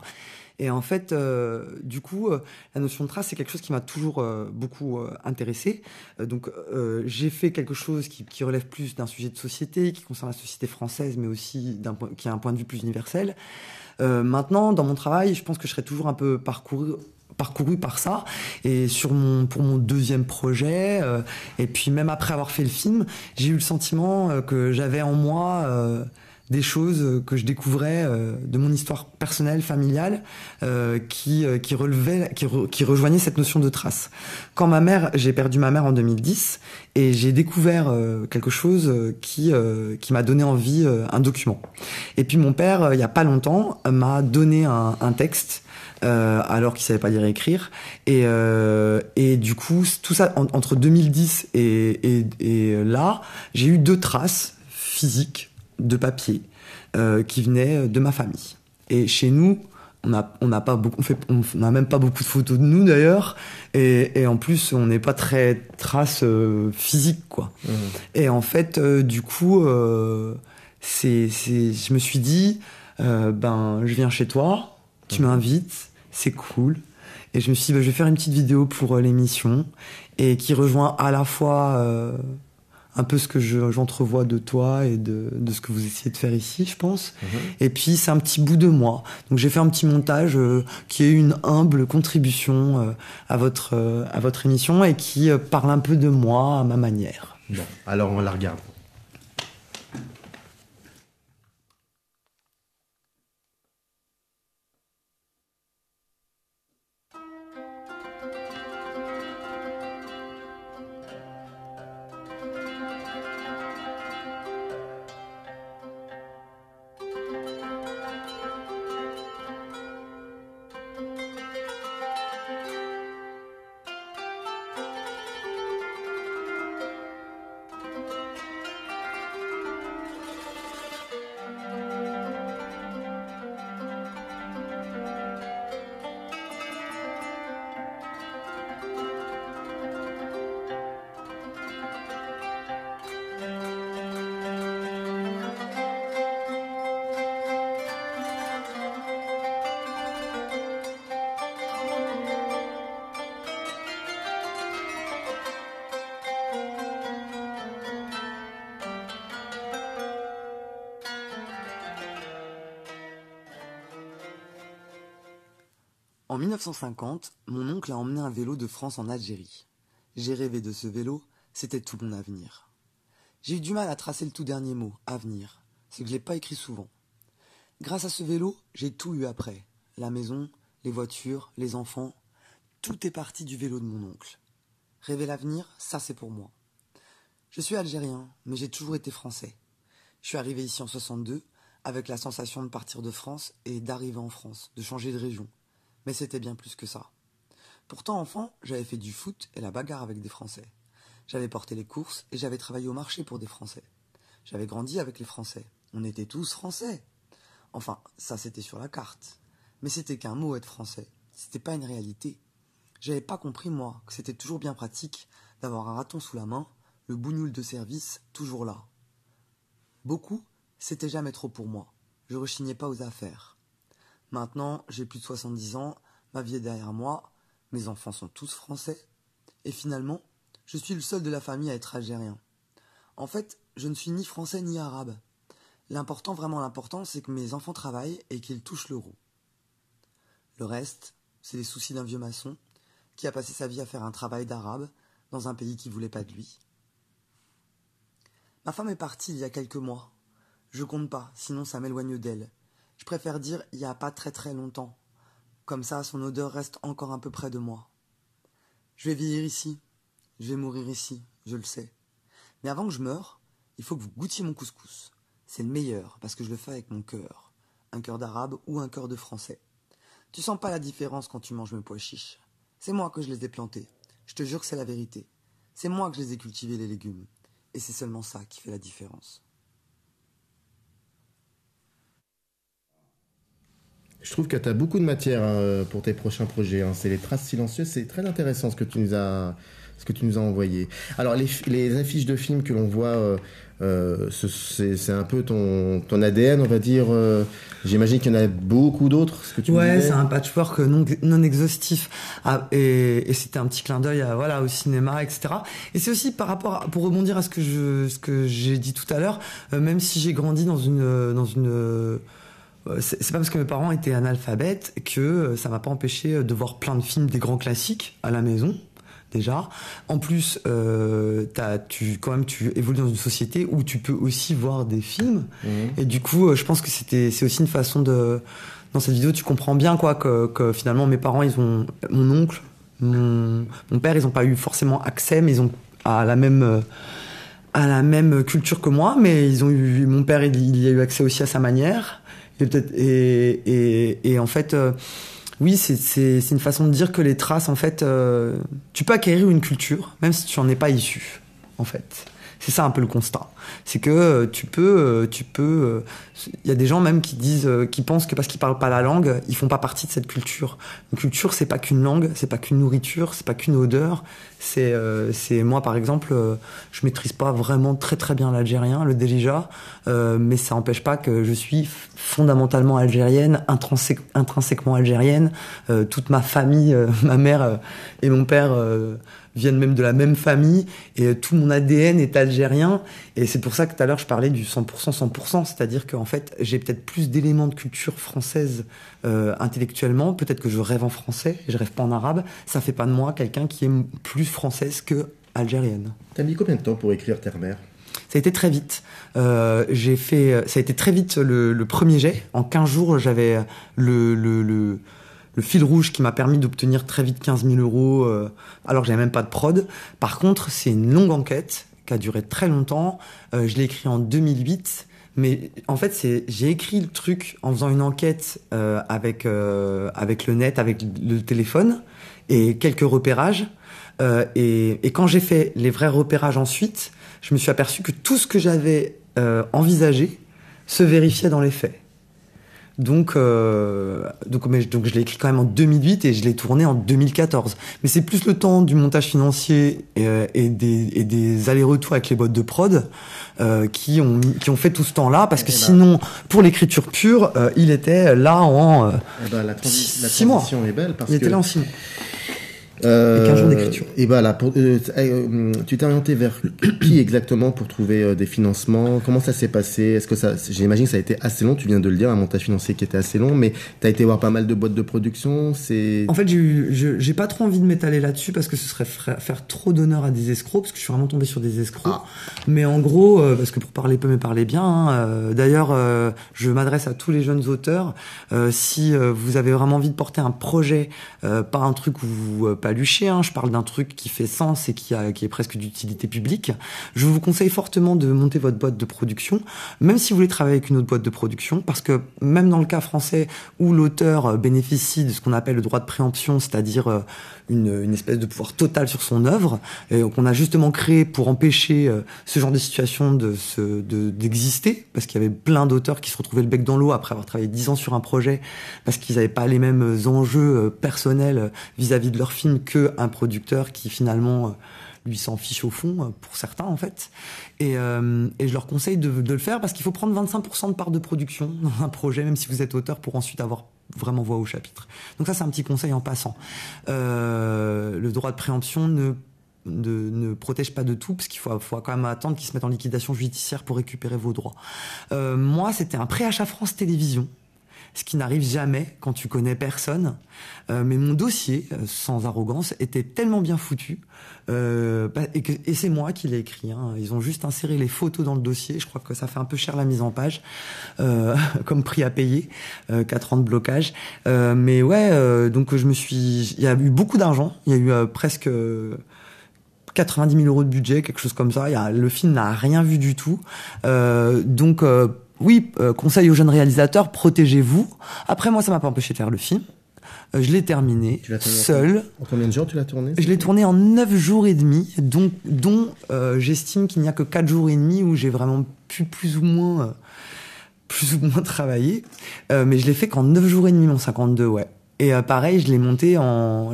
Et en fait, du coup, la notion de trace, c'est quelque chose qui m'a toujours beaucoup intéressé. Donc, j'ai fait quelque chose qui relève plus d'un sujet de société, qui concerne la société française, mais aussi qui a un point de vue plus universel. Maintenant, dans mon travail, je pense que je serai toujours un peu parcouru par ça. Et pour mon deuxième projet, et puis même après avoir fait le film, j'ai eu le sentiment que j'avais en moi des choses que je découvrais de mon histoire personnelle, familiale, qui rejoignaient cette notion de trace. J'ai perdu ma mère en 2010 et j'ai découvert quelque chose qui m'a donné envie, un document. Et puis mon père, il y a pas longtemps, m'a donné un texte alors qu'il savait pas lire et écrire, et du coup tout ça entre 2010 et là, j'ai eu 2 traces physiques de papier qui venaient de ma famille. Et chez nous, on n'a même pas beaucoup de photos de nous d'ailleurs, et en plus on n'est pas très trace physique quoi. Et en fait du coup je me suis dit je viens chez toi, tu m'invites, c'est cool. Et je me suis dit je vais faire une petite vidéo pour l'émission, et qui rejoint à la fois un peu ce que j'entrevois de toi et de ce que vous essayez de faire ici, je pense. Et puis, c'est un petit bout de moi. Donc, j'ai fait un petit montage qui est une humble contribution à votre émission, et qui parle un peu de moi à ma manière. Bon, alors on la regarde. En 1950, mon oncle a emmené un vélo de France en Algérie. J'ai rêvé de ce vélo, c'était tout mon avenir. J'ai eu du mal à tracer le tout dernier mot, avenir, c'est que je l'ai pas écrit souvent. Grâce à ce vélo, j'ai tout eu après. La maison, les voitures, les enfants, tout est parti du vélo de mon oncle. Rêver l'avenir, ça c'est pour moi. Je suis algérien, mais j'ai toujours été français. Je suis arrivé ici en 62, avec la sensation de partir de France et d'arriver en France, de changer de région. Mais c'était bien plus que ça. Pourtant, enfant, j'avais fait du foot et la bagarre avec des Français. J'avais porté les courses et j'avais travaillé au marché pour des Français. J'avais grandi avec les Français. On était tous Français. Enfin, ça c'était sur la carte. Mais c'était qu'un mot être français. C'était pas une réalité. J'avais pas compris, moi, que c'était toujours bien pratique d'avoir un raton sous la main, le bougnoul de service toujours là. Beaucoup, c'était jamais trop pour moi. Je rechignais pas aux affaires. Maintenant, j'ai plus de 70 ans, ma vie est derrière moi, mes enfants sont tous français, et finalement, je suis le seul de la famille à être algérien. En fait, je ne suis ni français ni arabe. L'important, vraiment l'important, c'est que mes enfants travaillent et qu'ils touchent l'euro. Le reste, c'est les soucis d'un vieux maçon qui a passé sa vie à faire un travail d'arabe dans un pays qui voulait pas de lui. Ma femme est partie il y a quelques mois. Je compte pas, sinon ça m'éloigne d'elle. Je préfère dire il y a pas très très longtemps. Comme ça, son odeur reste encore un peu près de moi. Je vais vieillir ici. Je vais mourir ici, je le sais. Mais avant que je meure, il faut que vous goûtiez mon couscous. C'est le meilleur, parce que je le fais avec mon cœur. Un cœur d'arabe ou un cœur de français. Tu sens pas la différence quand tu manges mes pois chiches. C'est moi que je les ai plantés. Je te jure que c'est la vérité. C'est moi que je les ai cultivés, les légumes. Et c'est seulement ça qui fait la différence. Je trouve que tu as beaucoup de matière pour tes prochains projets. Hein. C'est les traces silencieuses. C'est très intéressant ce que tu nous as envoyé. Alors, les affiches de films que l'on voit, c'est un peu ton ADN, on va dire. J'imagine qu'il y en a beaucoup d'autres, ce que tu me disais. C'est un patchwork non exhaustif. Ah, et c'était un petit clin d'œil au cinéma, etc. Et c'est aussi pour rebondir à ce que j'ai dit tout à l'heure, même si j'ai grandi dans une c'est pas parce que mes parents étaient analphabètes que ça m'a pas empêché de voir plein de films des grands classiques à la maison. Déjà. En plus, tu évolues dans une société où tu peux aussi voir des films. Mmh. Et du coup, je pense que c'est aussi une façon de... Dans cette vidéo, tu comprends bien que finalement, mes parents, mon oncle, mon père, ils n'ont pas eu forcément accès, mais ils ont à la même culture que moi. Mais mon père, il y a eu accès aussi à sa manière. Et en fait... oui, c'est une façon de dire que les traces, en fait, tu peux acquérir une culture, même si tu n'en es pas issu, en fait. C'est ça un peu le constat. C'est que il y a des gens même qui pensent que parce qu'ils parlent pas la langue, ils font pas partie de cette culture. Une culture, c'est pas qu'une langue, c'est pas qu'une nourriture, c'est pas qu'une odeur. C'est moi, par exemple, je maîtrise pas vraiment très très bien l'algérien, le délija, mais ça empêche pas que je suis fondamentalement algérienne, intrinsèquement algérienne. Toute ma famille, ma mère et mon père viennent même de la même famille et tout mon ADN est algérien. Et c'est pour ça que tout à l'heure je parlais du 100%, c'est-à-dire qu'en fait j'ai peut-être plus d'éléments de culture française intellectuellement, peut-être que je rêve en français, je rêve pas en arabe, ça fait pas de moi quelqu'un qui est plus française que algérienne. T'as mis combien de temps pour écrire Terre-Mer ? Ça a été très vite. Ça a été très vite le premier jet. En 15 jours, j'avais le fil rouge qui m'a permis d'obtenir très vite 15 000 euros, alors que j'avais même pas de prod. Par contre, c'est une longue enquête qui a duré très longtemps. Je l'ai écrit en 2008. Mais en fait, j'ai écrit le truc en faisant une enquête avec le net, avec le téléphone et quelques repérages. Et quand j'ai fait les vrais repérages ensuite, je me suis aperçu que tout ce que j'avais envisagé se vérifiait dans les faits. Donc je l'ai écrit quand même en 2008 et je l'ai tourné en 2014. Mais c'est plus le temps du montage financier et des allers-retours avec les boîtes de prod qui ont fait tout ce temps-là, parce que sinon, pour l'écriture pure, il était là en la 6 mois. Est belle parce il était que... là en 6 mois. Et 15 jours d'écriture. Et bah là, tu t'es orienté vers qui exactement pour trouver des financements ? Comment ça s'est passé ? Est-ce que j'imagine que ça a été assez long. Tu viens de le dire, un montage financier qui était assez long, mais t'as été voir pas mal de boîtes de production. En fait, j'ai pas trop envie de m'étaler là-dessus parce que ce serait faire trop d'honneur à des escrocs, parce que je suis vraiment tombé sur des escrocs. Mais en gros, parce que pour parler peu mais parler bien. Hein, d'ailleurs, je m'adresse à tous les jeunes auteurs. Si vous avez vraiment envie de porter un projet, pas un truc où vous paluché, hein, je parle d'un truc qui fait sens et qui est presque d'utilité publique. Je vous conseille fortement de monter votre boîte de production, même si vous voulez travailler avec une autre boîte de production, parce que même dans le cas français où l'auteur bénéficie de ce qu'on appelle le droit de préemption, c'est-à-dire une espèce de pouvoir total sur son œuvre, et qu'on a justement créé pour empêcher ce genre de situation d'exister, parce qu'il y avait plein d'auteurs qui se retrouvaient le bec dans l'eau après avoir travaillé 10 ans sur un projet, parce qu'ils n'avaient pas les mêmes enjeux personnels vis-à-vis de leur film qu'un producteur qui finalement lui s'en fiche au fond, pour certains en fait. Et je leur conseille de le faire parce qu'il faut prendre 25% de part de production dans un projet, même si vous êtes auteur, pour ensuite avoir vraiment voix au chapitre. Donc ça, c'est un petit conseil en passant. Le droit de préemption ne protège pas de tout, parce qu'il faut quand même attendre qu'ils se mettent en liquidation judiciaire pour récupérer vos droits. Moi, c'était un préachat France Télévisions, ce qui n'arrive jamais quand tu connais personne. Mais mon dossier, sans arrogance, était tellement bien foutu, et c'est moi qui l'ai écrit. Hein. Ils ont juste inséré les photos dans le dossier. Je crois que ça fait un peu cher la mise en page, comme prix à payer, 4 ans de blocage. Mais ouais, donc il y a eu beaucoup d'argent. Il y a eu presque 90 000 € de budget, quelque chose comme ça. Le film n'a rien vu du tout. Donc oui, conseil aux jeunes réalisateurs, protégez-vous. Après, moi, ça m'a pas empêché de faire le film. Je l'ai terminé seul. En combien de jours tu l'as tourné? Je l'ai tourné en 9 jours et demi, dont j'estime qu'il n'y a que 4 jours et demi où j'ai vraiment pu plus ou moins travailler. Mais je l'ai fait qu'en 9 jours et demi, mon 52, ouais. Et pareil, je l'ai monté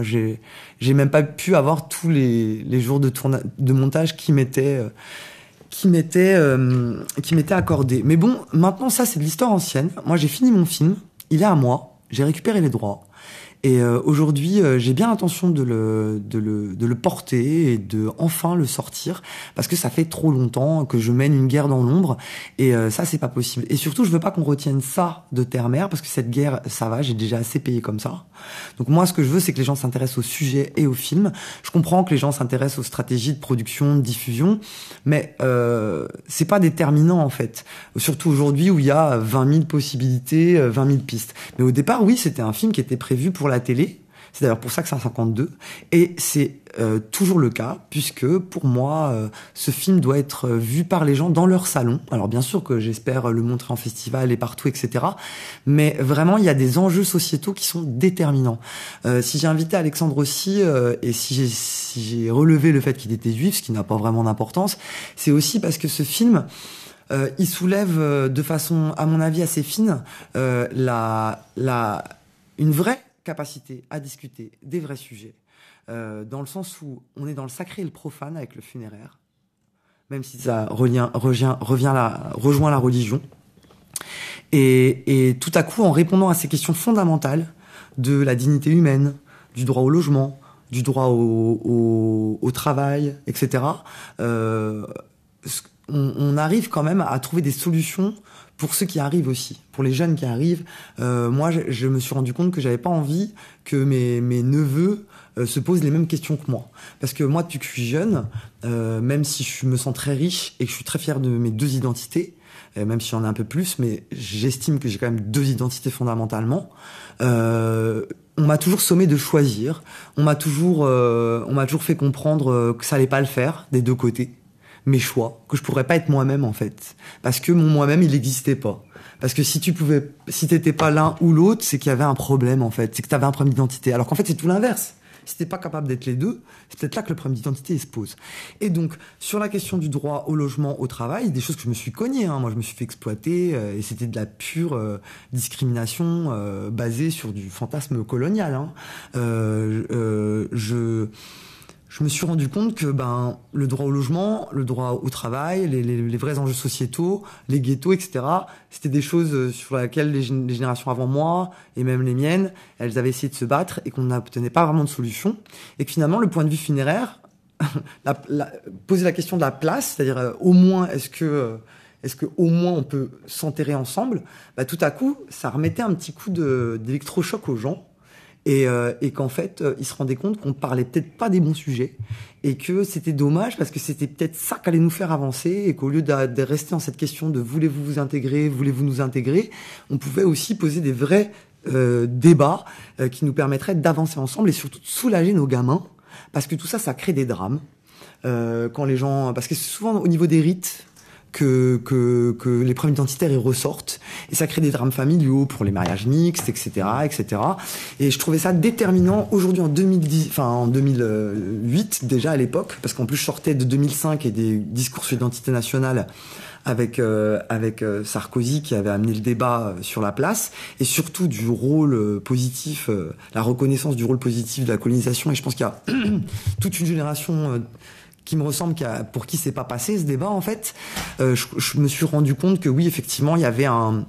j'ai même pas pu avoir tous les jours de montage qui m'étaient accordés. Mais bon, maintenant ça c'est de l'histoire ancienne. Moi j'ai fini mon film, il est à moi, j'ai récupéré les droits. Et aujourd'hui, j'ai bien l'intention de le porter et de enfin le sortir, parce que ça fait trop longtemps que je mène une guerre dans l'ombre, et ça c'est pas possible. Et surtout, je veux pas qu'on retienne ça de terre-mère, parce que cette guerre, ça va, j'ai déjà assez payé comme ça. Donc moi, ce que je veux, c'est que les gens s'intéressent au sujet et au film. Je comprends que les gens s'intéressent aux stratégies de production, de diffusion, mais c'est pas déterminant en fait. Surtout aujourd'hui où il y a 20 000 possibilités, 20 000 pistes. Mais au départ, oui, c'était un film qui était prévu pour la télé. C'est d'ailleurs pour ça que c'est un 52. Et c'est toujours le cas, puisque pour moi, ce film doit être vu par les gens dans leur salon. Alors bien sûr que j'espère le montrer en festival et partout, etc. Mais vraiment, il y a des enjeux sociétaux qui sont déterminants. Si j'ai invité Alexandre aussi, et si j'ai relevé le fait qu'il était juif, ce qui n'a pas vraiment d'importance, c'est aussi parce que ce film... il soulève de façon, à mon avis, assez fine, une vraie capacité à discuter des vrais sujets, dans le sens où on est dans le sacré et le profane avec le funéraire, même si ça rejoint la religion, et tout à coup, en répondant à ces questions fondamentales de la dignité humaine, du droit au logement, du droit au travail, etc., on arrive quand même à trouver des solutions pour ceux qui arrivent aussi, pour les jeunes qui arrivent. Moi, je me suis rendu compte que j'avais pas envie que mes neveux se posent les mêmes questions que moi. Parce que moi, depuis que je suis jeune, même si je me sens très riche et que je suis très fier de mes 2 identités, même si j'en ai un peu plus, mais j'estime que j'ai quand même 2 identités fondamentalement, on m'a toujours sommé de choisir. On m'a toujours fait comprendre que ça allait pas le faire des 2 côtés. Mes choix, que je pourrais pas être moi-même en fait, parce que mon moi-même il n'existait pas, parce que si t'étais pas l'un ou l'autre, c'est qu'il y avait un problème en fait, c'est que t'avais un problème d'identité, alors qu'en fait c'est tout l'inverse. Si t'es pas capable d'être les deux, c'est peut-être là que le problème d'identité il se pose. Et donc sur la question du droit au logement, au travail, des choses que je me suis cogné, hein. Moi je me suis fait exploiter, et c'était de la pure discrimination basée sur du fantasme colonial, hein. Je me suis rendu compte que le droit au logement, le droit au travail, les vrais enjeux sociétaux, les ghettos, etc., c'était des choses sur lesquelles les générations avant moi, et même les miennes, elles avaient essayé de se battre et qu'on n'obtenait pas vraiment de solution. Et que finalement, le point de vue funéraire, poser la question de la place, c'est-à-dire au moins, est-ce que au moins on peut s'enterrer ensemble, tout à coup, ça remettait un petit coup d'électrochoc aux gens. et qu'en fait, il se rendait compte qu'on parlait peut-être pas des bons sujets et que c'était dommage parce que c'était peut-être ça qui allait nous faire avancer et qu'au lieu de rester dans cette question de voulez-vous vous intégrer, voulez-vous nous intégrer, on pouvait aussi poser des vrais débats qui nous permettraient d'avancer ensemble et surtout de soulager nos gamins parce que tout ça, ça crée des drames. Quand les gens, parce que c'est souvent au niveau des rites que les problèmes identitaires ils ressortent et ça crée des drames familiaux pour les mariages mixtes, etc. Et je trouvais ça déterminant aujourd'hui en 2008 déjà à l'époque, parce qu'en plus je sortais de 2005 et des discours sur l'identité nationale avec Sarkozy qui avait amené le débat sur la place et surtout du rôle positif, la reconnaissance du rôle positif de la colonisation. Et je pense qu'il y a toute une génération qui me ressemble, pour qui c'est pas passé ce débat en fait. Je me suis rendu compte que oui, effectivement, il y avait un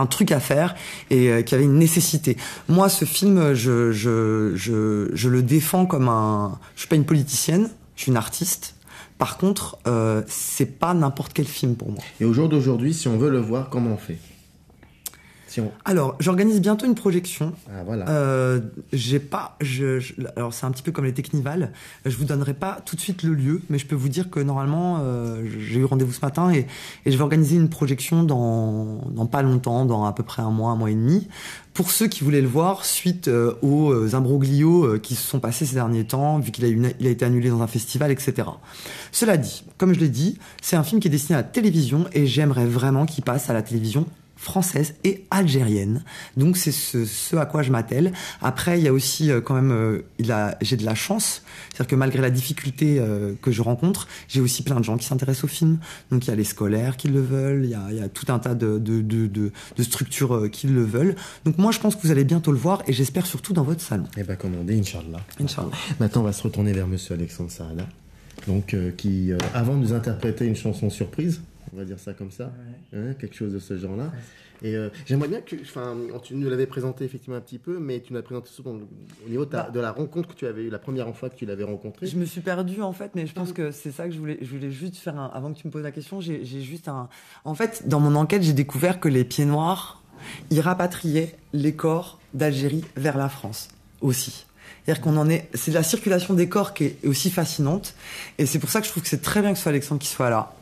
truc à faire et qu'il y avait une nécessité. Moi, ce film, je le défends comme je suis pas une politicienne, je suis une artiste. Par contre, c'est pas n'importe quel film pour moi. Et au jour d'aujourd'hui, si on veut le voir, comment on fait? Alors, j'organise bientôt une projection. Ah, voilà. Alors, c'est un petit peu comme les Technivals. Je vous donnerai pas tout de suite le lieu, mais je peux vous dire que normalement, j'ai eu rendez-vous ce matin et je vais organiser une projection dans pas longtemps, dans à peu près un mois et demi. Pour ceux qui voulaient le voir, suite aux imbroglios qui se sont passés ces derniers temps, vu qu'il a été annulé dans un festival, etc. Cela dit, comme je l'ai dit, c'est un film qui est destiné à la télévision et j'aimerais vraiment qu'il passe à la télévision française et algérienne. Donc c'est ce à quoi je m'attelle. Après, il y a aussi quand même, j'ai de la chance, c'est-à-dire que malgré la difficulté que je rencontre, j'ai aussi plein de gens qui s'intéressent au film. Donc il y a les scolaires qui le veulent, il y a tout un tas de structures qui le veulent. Donc moi, je pense que vous allez bientôt le voir et j'espère surtout dans votre salon. Eh ben, comme on dit, Inch'Allah. Inch'Allah. Maintenant, on va se retourner vers Monsieur Alexandre Saada, donc qui, avant de nous interpréter une chanson surprise, on va dire ça comme ça, hein, quelque chose de ce genre-là. Ouais. Et j'aimerais bien que, tu nous l'avais présenté effectivement un petit peu, mais tu nous l'as présenté surtout au niveau de la rencontre que tu avais eue, la première fois que tu l'avais rencontré. Je me suis perdue en fait, mais je pense que c'est ça que je voulais juste faire avant que tu me poses la question, j'ai juste en fait, dans mon enquête, j'ai découvert que les Pieds Noirs, ils rapatriaient les corps d'Algérie vers la France aussi. C'est-à-dire c'est la circulation des corps qui est aussi fascinante, et c'est pour ça que je trouve que c'est très bien que ce soit Alexandre qui soit là.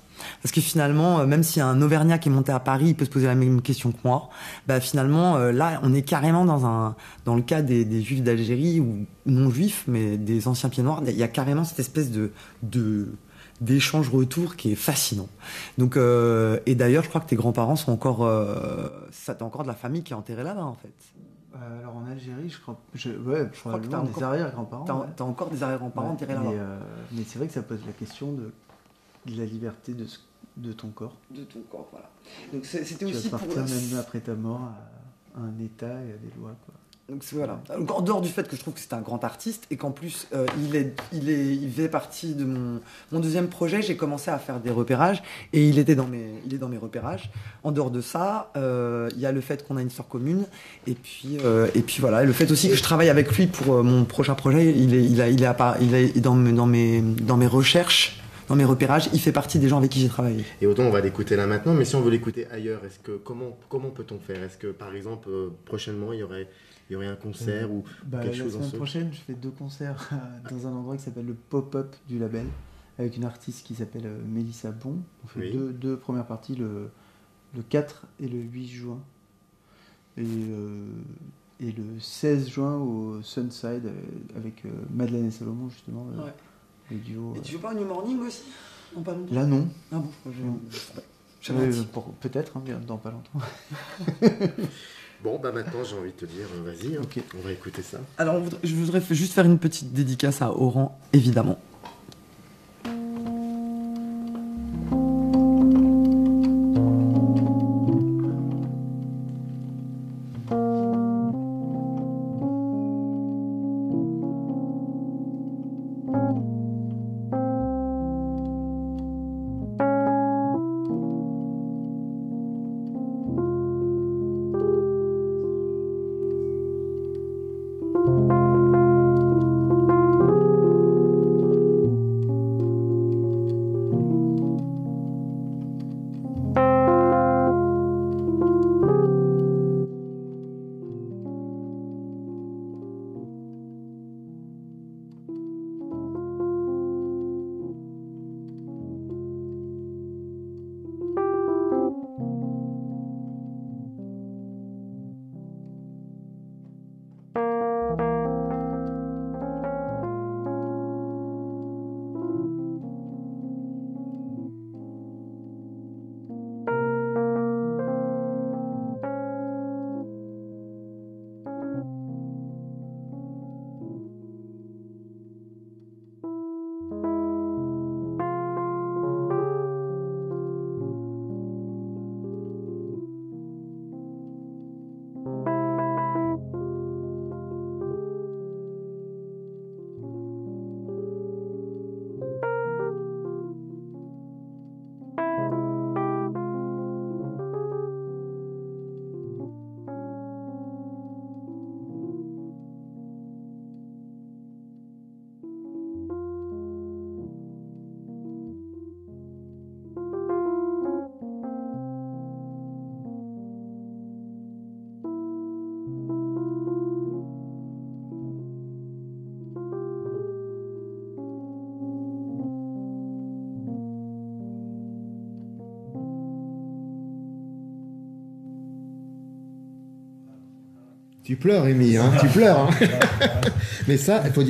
Parce que finalement, même s'il y a un Auvergnat qui est monté à Paris, il peut se poser la même question que moi. Bah finalement, là, on est carrément dans le cas des Juifs d'Algérie, ou non juifs, mais des anciens Pieds Noirs. Il y a carrément cette espèce d'échange-retour qui est fascinant. Donc, et d'ailleurs, je crois que tes grands-parents sont encore, t'as encore de la famille qui est enterrée là-bas, en fait. Alors en Algérie, je crois que t'as encore des arrière-grands-parents. T'as encore des arrière-grands-parents enterrés là-bas. Mais c'est vrai que ça pose la question de la liberté de ton corps. De ton corps, voilà. Donc c'était aussi pour... Tu vas partir même après ta mort à un état et à des lois, quoi. Donc voilà. Donc, en dehors du fait que je trouve que c'est un grand artiste et qu'en plus il fait partie de mon deuxième projet, j'ai commencé à faire des repérages et il est dans mes repérages. En dehors de ça, il y a le fait qu'on a une histoire commune et puis voilà, et le fait aussi que je travaille avec lui pour mon prochain projet. Il est dans mes recherches. Dans mes repérages, il fait partie des gens avec qui j'ai travaillé. Et autant on va l'écouter là maintenant, mais si on veut l'écouter ailleurs, comment peut-on faire? Est-ce que par exemple prochainement il y aurait un concert ou quelque chose? La semaine prochaine, je fais 2 concerts dans un endroit qui s'appelle le Pop-Up du label, avec une artiste qui s'appelle Mélissa Bon. On fait deux premières parties, le 4 et le 8 juin. Et le 16 juin au Sunside avec Madeleine et Salomon, justement. Le duo, et tu veux pas un New Morning aussi? Non, pas longtemps. Là, non. Ah bon, peut-être, hein, dans pas longtemps. Bon, bah maintenant, j'ai envie de te dire, vas-y, okay. On va écouter ça. Alors, je voudrais juste faire une petite dédicace à Oran, évidemment. Tu pleures, Rémi, hein, tu pleures. Hein. Mais ça, il faut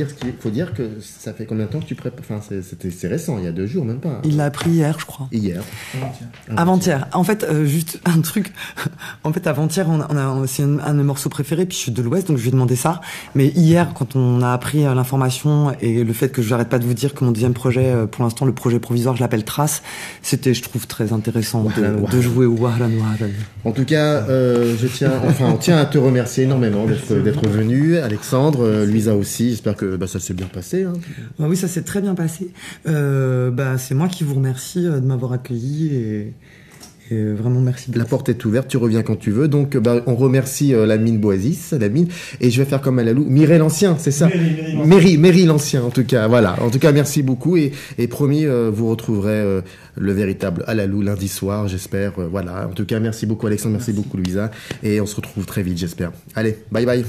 dire que ça fait combien de temps que tu prépares? Enfin, c'est récent, il y a 2 jours, même pas. Il l'a appris hier, je crois. Hier. Avant-hier. En fait, juste un truc. En fait, avant-hier, c'est un de mes morceaux préférés, puis je suis de l'Ouest, donc je lui ai demandé ça. Mais hier, quand on a appris l'information et le fait que je n'arrête pas de vous dire que mon deuxième projet, pour l'instant, le projet provisoire, je l'appelle Trace, c'était, je trouve, très intéressant de jouer au Wahlan Wahlan. En tout cas, on tient à te remercier énormément d'être venu, Alexandre, Louisa aussi. J'espère que ça s'est bien passé. Hein. Bah oui, ça s'est très bien passé. C'est moi qui vous remercie de m'avoir accueilli et vraiment merci beaucoup. La porte est ouverte, tu reviens quand tu veux. Donc, on remercie la mine Boisis, la mine, et je vais faire comme Alalou, Mireille l'Ancien, c'est ça? Méry l'Ancien, en tout cas. Voilà. En tout cas, merci beaucoup et promis, vous retrouverez le véritable Alalou lundi soir, j'espère. Voilà. En tout cas, merci beaucoup Alexandre, merci beaucoup Louisa, et on se retrouve très vite, j'espère. Allez, bye bye.